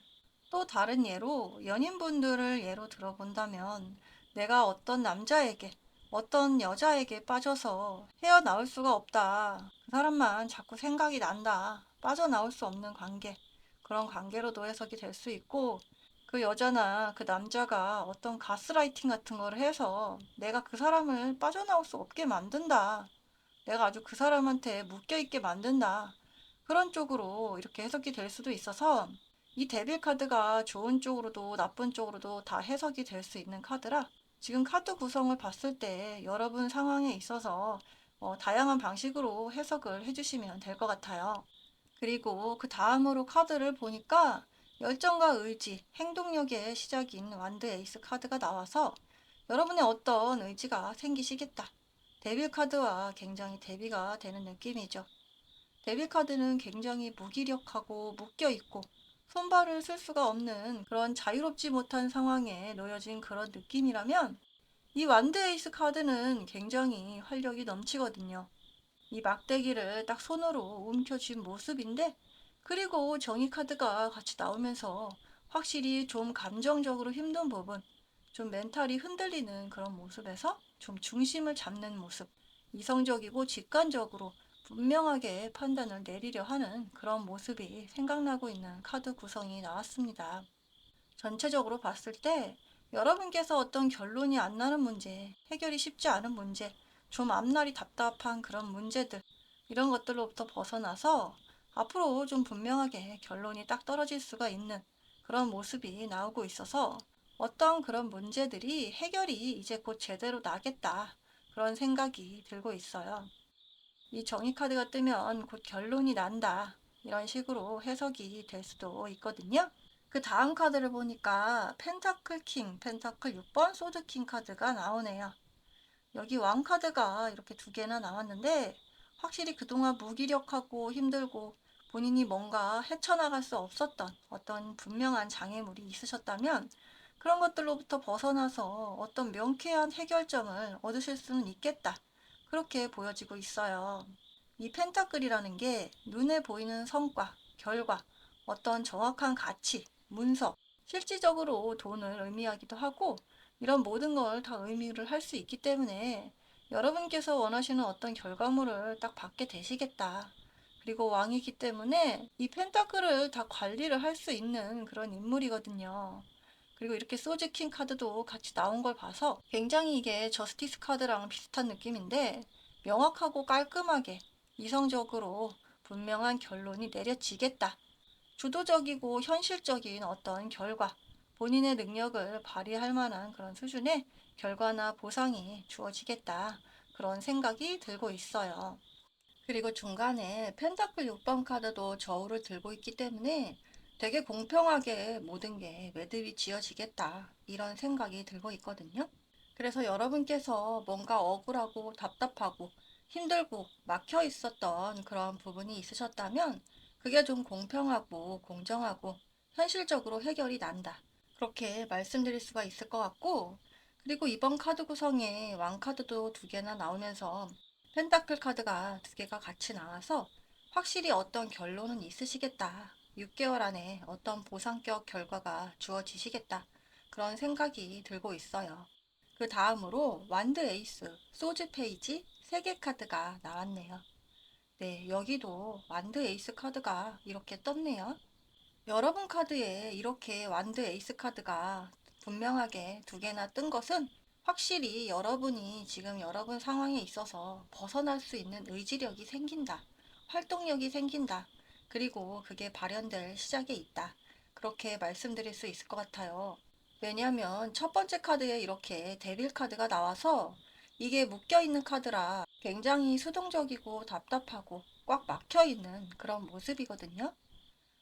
또 다른 예로 연인분들을 예로 들어본다면 내가 어떤 남자에게 어떤 여자에게 빠져서 헤어나올 수가 없다. 그 사람만 자꾸 생각이 난다. 빠져나올 수 없는 관계. 그런 관계로도 해석이 될 수 있고, 그 여자나 그 남자가 어떤 가스라이팅 같은 걸 해서 내가 그 사람을 빠져나올 수 없게 만든다. 내가 아주 그 사람한테 묶여있게 만든다. 그런 쪽으로 이렇게 해석이 될 수도 있어서 이 데빌 카드가 좋은 쪽으로도 나쁜 쪽으로도 다 해석이 될 수 있는 카드라 지금 카드 구성을 봤을 때 여러분 상황에 있어서 다양한 방식으로 해석을 해주시면 될 것 같아요. 그리고 그 다음으로 카드를 보니까 열정과 의지, 행동력의 시작인 완드 에이스 카드가 나와서 여러분의 어떤 의지가 생기시겠다. 데빌 카드와 굉장히 대비가 되는 느낌이죠. 데빌 카드는 굉장히 무기력하고 묶여있고 손발을 쓸 수가 없는 그런 자유롭지 못한 상황에 놓여진 그런 느낌이라면 이 완드 에이스 카드는 굉장히 활력이 넘치거든요. 이 막대기를 딱 손으로 움켜쥔 모습인데, 그리고 정의 카드가 같이 나오면서 확실히 좀 감정적으로 힘든 부분, 좀 멘탈이 흔들리는 그런 모습에서 좀 중심을 잡는 모습, 이성적이고 직관적으로 분명하게 판단을 내리려 하는 그런 모습이 생각나고 있는 카드 구성이 나왔습니다. 전체적으로 봤을 때 여러분께서 어떤 결론이 안 나는 문제, 해결이 쉽지 않은 문제, 좀 앞날이 답답한 그런 문제들, 이런 것들로부터 벗어나서 앞으로 좀 분명하게 결론이 딱 떨어질 수가 있는 그런 모습이 나오고 있어서 어떤 그런 문제들이 해결이 이제 곧 제대로 나겠다. 그런 생각이 들고 있어요. 이 정의 카드가 뜨면 곧 결론이 난다. 이런 식으로 해석이 될 수도 있거든요. 그 다음 카드를 보니까 펜타클 킹, 펜타클 6번, 소드 킹 카드가 나오네요. 여기 왕 카드가 이렇게 두 개나 나왔는데 확실히 그동안 무기력하고 힘들고 본인이 뭔가 헤쳐나갈 수 없었던 어떤 분명한 장애물이 있으셨다면 그런 것들로부터 벗어나서 어떤 명쾌한 해결점을 얻으실 수는 있겠다. 그렇게 보여지고 있어요. 이 펜타클이라는 게 눈에 보이는 성과, 결과, 어떤 정확한 가치, 문서, 실질적으로 돈을 의미하기도 하고 이런 모든 걸 다 의미를 할 수 있기 때문에 여러분께서 원하시는 어떤 결과물을 딱 받게 되시겠다. 그리고 왕이기 때문에 이 펜타클을 다 관리를 할 수 있는 그런 인물이거든요. 그리고 이렇게 소즈킹 카드도 같이 나온 걸 봐서 굉장히 이게 저스티스 카드랑 비슷한 느낌인데 명확하고 깔끔하게 이성적으로 분명한 결론이 내려지겠다. 주도적이고 현실적인 어떤 결과, 본인의 능력을 발휘할 만한 그런 수준의 결과나 보상이 주어지겠다. 그런 생각이 들고 있어요. 그리고 중간에 펜타클 6번 카드도 저울을 들고 있기 때문에 되게 공평하게 모든 게 매듭이 지어지겠다. 이런 생각이 들고 있거든요. 그래서 여러분께서 뭔가 억울하고 답답하고 힘들고 막혀 있었던 그런 부분이 있으셨다면 그게 좀 공평하고 공정하고 현실적으로 해결이 난다. 그렇게 말씀드릴 수가 있을 것 같고, 그리고 이번 카드 구성에 왕 카드도 두 개나 나오면서 펜타클 카드가 두 개가 같이 나와서 확실히 어떤 결론은 있으시겠다. 6개월 안에 어떤 보상격 결과가 주어지시겠다. 그런 생각이 들고 있어요. 그 다음으로 완드 에이스, 소즈 페이지 3개 카드가 나왔네요. 네, 여기도 완드 에이스 카드가 이렇게 떴네요. 여러분 카드에 이렇게 완드 에이스 카드가 분명하게 두 개나 뜬 것은 확실히 여러분이 지금 여러분 상황에 있어서 벗어날 수 있는 의지력이 생긴다. 활동력이 생긴다. 그리고 그게 발현될 시작에 있다. 그렇게 말씀드릴 수 있을 것 같아요. 왜냐하면 첫 번째 카드에 이렇게 데빌 카드가 나와서 이게 묶여있는 카드라 굉장히 수동적이고 답답하고 꽉 막혀있는 그런 모습이거든요.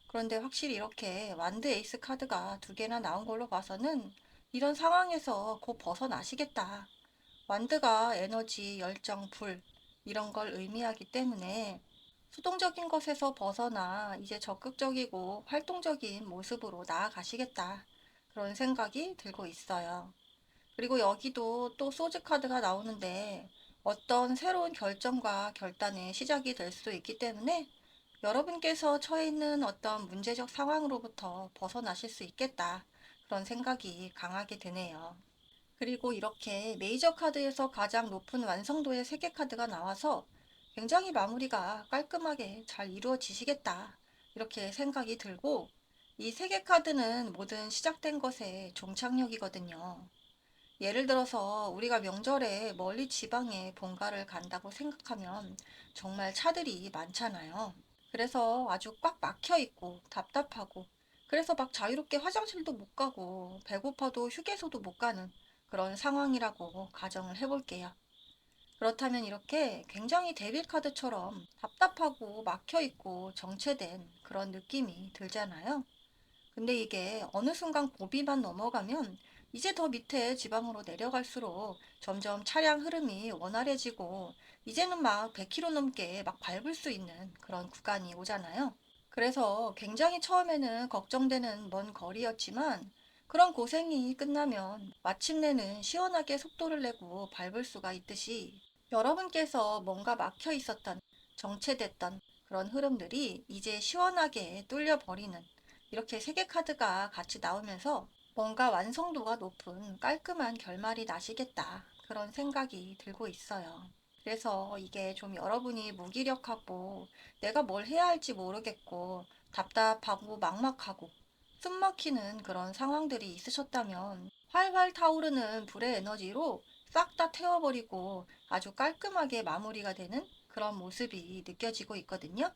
그런데 확실히 이렇게 완드 에이스 카드가 두 개나 나온 걸로 봐서는 이런 상황에서 곧 벗어나시겠다. 완드가 에너지, 열정, 불 이런 걸 의미하기 때문에 수동적인 것에서 벗어나 이제 적극적이고 활동적인 모습으로 나아가시겠다. 그런 생각이 들고 있어요. 그리고 여기도 또 소즈 카드가 나오는데 어떤 새로운 결정과 결단의 시작이 될 수도 있기 때문에 여러분께서 처해 있는 어떤 문제적 상황으로부터 벗어나실 수 있겠다. 그런 생각이 강하게 드네요. 그리고 이렇게 메이저 카드에서 가장 높은 완성도의 3개 카드가 나와서 굉장히 마무리가 깔끔하게 잘 이루어지시겠다. 이렇게 생각이 들고 이 3개 카드는 모든 시작된 것의 종착역이거든요. 예를 들어서 우리가 명절에 멀리 지방에 본가를 간다고 생각하면 정말 차들이 많잖아요. 그래서 아주 꽉 막혀 있고 답답하고 그래서 막 자유롭게 화장실도 못 가고 배고파도 휴게소도 못 가는 그런 상황이라고 가정을 해볼게요. 그렇다면 이렇게 굉장히 데빌카드처럼 답답하고 막혀 있고 정체된 그런 느낌이 들잖아요. 근데 이게 어느 순간 고비만 넘어가면 이제 더 밑에 지방으로 내려갈수록 점점 차량 흐름이 원활해지고 이제는 막 100km 넘게 막 밟을 수 있는 그런 구간이 오잖아요. 그래서 굉장히 처음에는 걱정되는 먼 거리였지만 그런 고생이 끝나면 마침내는 시원하게 속도를 내고 밟을 수가 있듯이 여러분께서 뭔가 막혀 있었던 정체됐던 그런 흐름들이 이제 시원하게 뚫려버리는 이렇게 3개 카드가 같이 나오면서 뭔가 완성도가 높은 깔끔한 결말이 나시겠다. 그런 생각이 들고 있어요. 그래서 이게 좀 여러분이 무기력하고 내가 뭘 해야 할지 모르겠고 답답하고 막막하고 숨 막히는 그런 상황들이 있으셨다면 활활 타오르는 불의 에너지로 싹 다 태워버리고 아주 깔끔하게 마무리가 되는 그런 모습이 느껴지고 있거든요.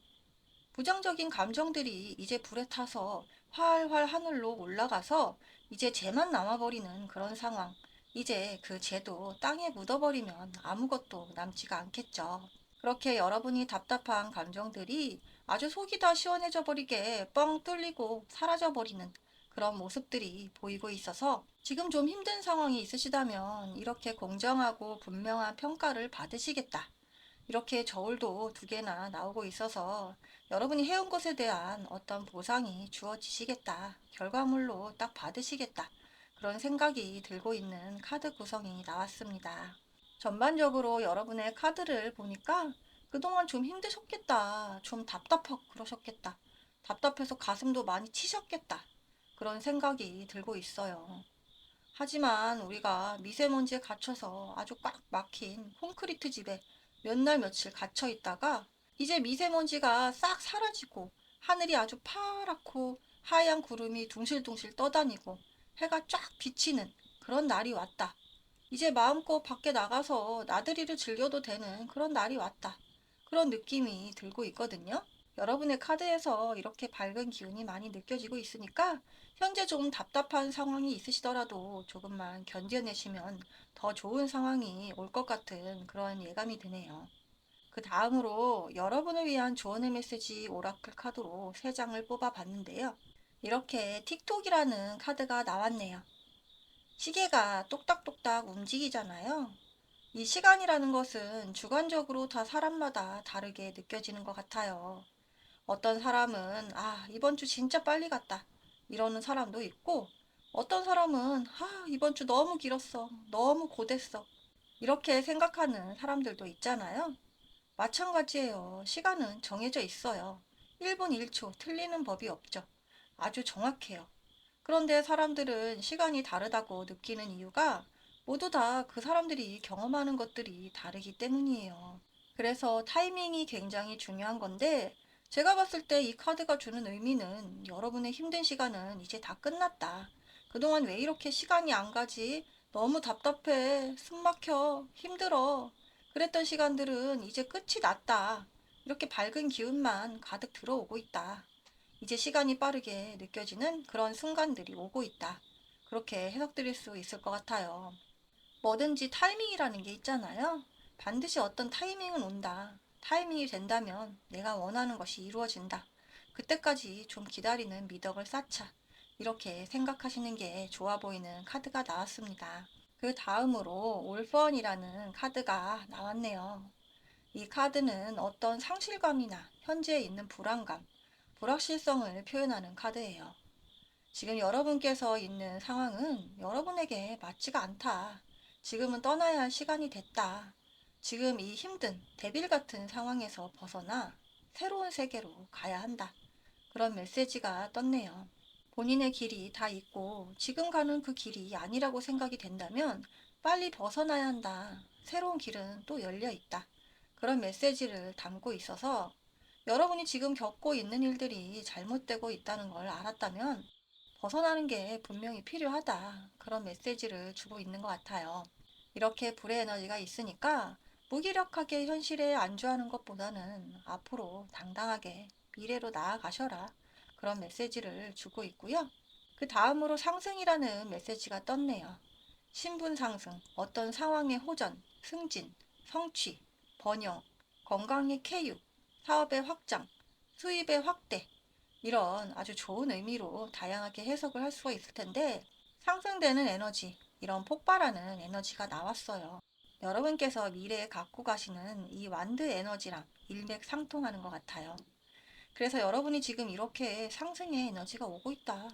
부정적인 감정들이 이제 불에 타서 활활 하늘로 올라가서 이제 재만 남아버리는 그런 상황. 이제 그 재도 땅에 묻어버리면 아무것도 남지가 않겠죠. 그렇게 여러분이 답답한 감정들이 아주 속이 다 시원해져 버리게 뻥 뚫리고 사라져 버리는 그런 모습들이 보이고 있어서 지금 좀 힘든 상황이 있으시다면 이렇게 공정하고 분명한 평가를 받으시겠다. 이렇게 저울도 두 개나 나오고 있어서 여러분이 해온 것에 대한 어떤 보상이 주어지시겠다. 결과물로 딱 받으시겠다. 그런 생각이 들고 있는 카드 구성이 나왔습니다. 전반적으로 여러분의 카드를 보니까 그동안 좀 힘드셨겠다. 좀 답답하고 그러셨겠다. 답답해서 가슴도 많이 치셨겠다. 그런 생각이 들고 있어요. 하지만 우리가 미세먼지에 갇혀서 아주 꽉 막힌 콘크리트 집에 몇 날 며칠 갇혀 있다가 이제 미세먼지가 싹 사라지고 하늘이 아주 파랗고 하얀 구름이 둥실둥실 떠다니고 해가 쫙 비치는 그런 날이 왔다. 이제 마음껏 밖에 나가서 나들이를 즐겨도 되는 그런 날이 왔다. 그런 느낌이 들고 있거든요. 여러분의 카드에서 이렇게 밝은 기운이 많이 느껴지고 있으니까 현재 좀 답답한 상황이 있으시더라도 조금만 견뎌내시면 더 좋은 상황이 올 것 같은 그런 예감이 드네요. 그 다음으로 여러분을 위한 조언의 메시지 오라클 카드로 3장을 뽑아 봤는데요. 이렇게 틱톡이라는 카드가 나왔네요. 시계가 똑딱똑딱 움직이잖아요. 이 시간이라는 것은 주관적으로 다 사람마다 다르게 느껴지는 것 같아요. 어떤 사람은, 아, 이번 주 진짜 빨리 갔다. 이러는 사람도 있고, 어떤 사람은, 아, 이번 주 너무 길었어. 너무 고됐어. 이렇게 생각하는 사람들도 있잖아요. 마찬가지예요. 시간은 정해져 있어요. 1분 1초 틀리는 법이 없죠. 아주 정확해요. 그런데 사람들은 시간이 다르다고 느끼는 이유가 모두 다 그 사람들이 경험하는 것들이 다르기 때문이에요. 그래서 타이밍이 굉장히 중요한 건데 제가 봤을 때 이 카드가 주는 의미는 여러분의 힘든 시간은 이제 다 끝났다. 그동안 왜 이렇게 시간이 안 가지? 너무 답답해. 숨 막혀. 힘들어. 그랬던 시간들은 이제 끝이 났다. 이렇게 밝은 기운만 가득 들어오고 있다. 이제 시간이 빠르게 느껴지는 그런 순간들이 오고 있다. 그렇게 해석드릴 수 있을 것 같아요. 뭐든지 타이밍이라는 게 있잖아요. 반드시 어떤 타이밍은 온다. 타이밍이 된다면 내가 원하는 것이 이루어진다. 그때까지 좀 기다리는 미덕을 쌓자. 이렇게 생각하시는 게 좋아 보이는 카드가 나왔습니다. 그 다음으로 올펀이라는 카드가 나왔네요. 이 카드는 어떤 상실감이나 현재에 있는 불안감, 불확실성을 표현하는 카드예요. 지금 여러분께서 있는 상황은 여러분에게 맞지가 않다. 지금은 떠나야 할 시간이 됐다. 지금 이 힘든 데빌 같은 상황에서 벗어나 새로운 세계로 가야 한다. 그런 메시지가 떴네요. 본인의 길이 다 있고 지금 가는 그 길이 아니라고 생각이 된다면 빨리 벗어나야 한다. 새로운 길은 또 열려 있다. 그런 메시지를 담고 있어서 여러분이 지금 겪고 있는 일들이 잘못되고 있다는 걸 알았다면 벗어나는 게 분명히 필요하다. 그런 메시지를 주고 있는 것 같아요. 이렇게 불의 에너지가 있으니까 무기력하게 현실에 안주하는 것보다는 앞으로 당당하게 미래로 나아가셔라. 그런 메시지를 주고 있고요. 그 다음으로 상승이라는 메시지가 떴네요. 신분 상승, 어떤 상황의 호전, 승진, 성취, 번영, 건강의 쾌유, 사업의 확장, 수입의 확대, 이런 아주 좋은 의미로 다양하게 해석을 할 수가 있을 텐데 상승되는 에너지, 이런 폭발하는 에너지가 나왔어요. 여러분께서 미래에 갖고 가시는 이 완드 에너지랑 일맥상통하는 것 같아요. 그래서 여러분이 지금 이렇게 상승의 에너지가 오고 있다.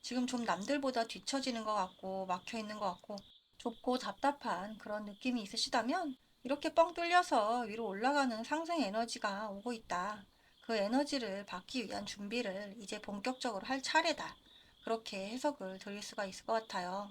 지금 좀 남들보다 뒤처지는 것 같고 막혀 있는 것 같고 좁고 답답한 그런 느낌이 있으시다면 이렇게 뻥 뚫려서 위로 올라가는 상승 에너지가 오고 있다. 그 에너지를 받기 위한 준비를 이제 본격적으로 할 차례다. 그렇게 해석을 드릴 수가 있을 것 같아요.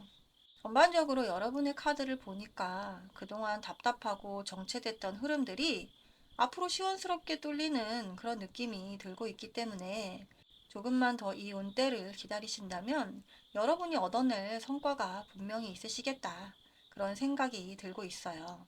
전반적으로 여러분의 카드를 보니까 그동안 답답하고 정체됐던 흐름들이 앞으로 시원스럽게 뚫리는 그런 느낌이 들고 있기 때문에 조금만 더 이 온때를 기다리신다면 여러분이 얻어낼 성과가 분명히 있으시겠다. 그런 생각이 들고 있어요.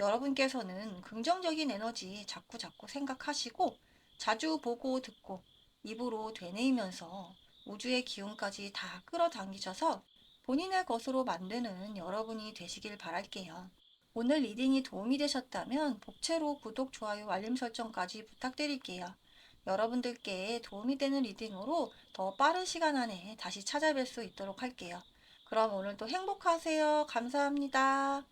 여러분께서는 긍정적인 에너지 자꾸 생각하시고 자주 보고 듣고 입으로 되뇌이면서 우주의 기운까지 다 끌어당기셔서 본인의 것으로 만드는 여러분이 되시길 바랄게요. 오늘 리딩이 도움이 되셨다면 복채로 구독, 좋아요, 알림 설정까지 부탁드릴게요. 여러분들께 도움이 되는 리딩으로 더 빠른 시간 안에 다시 찾아뵐 수 있도록 할게요. 그럼 오늘도 행복하세요. 감사합니다.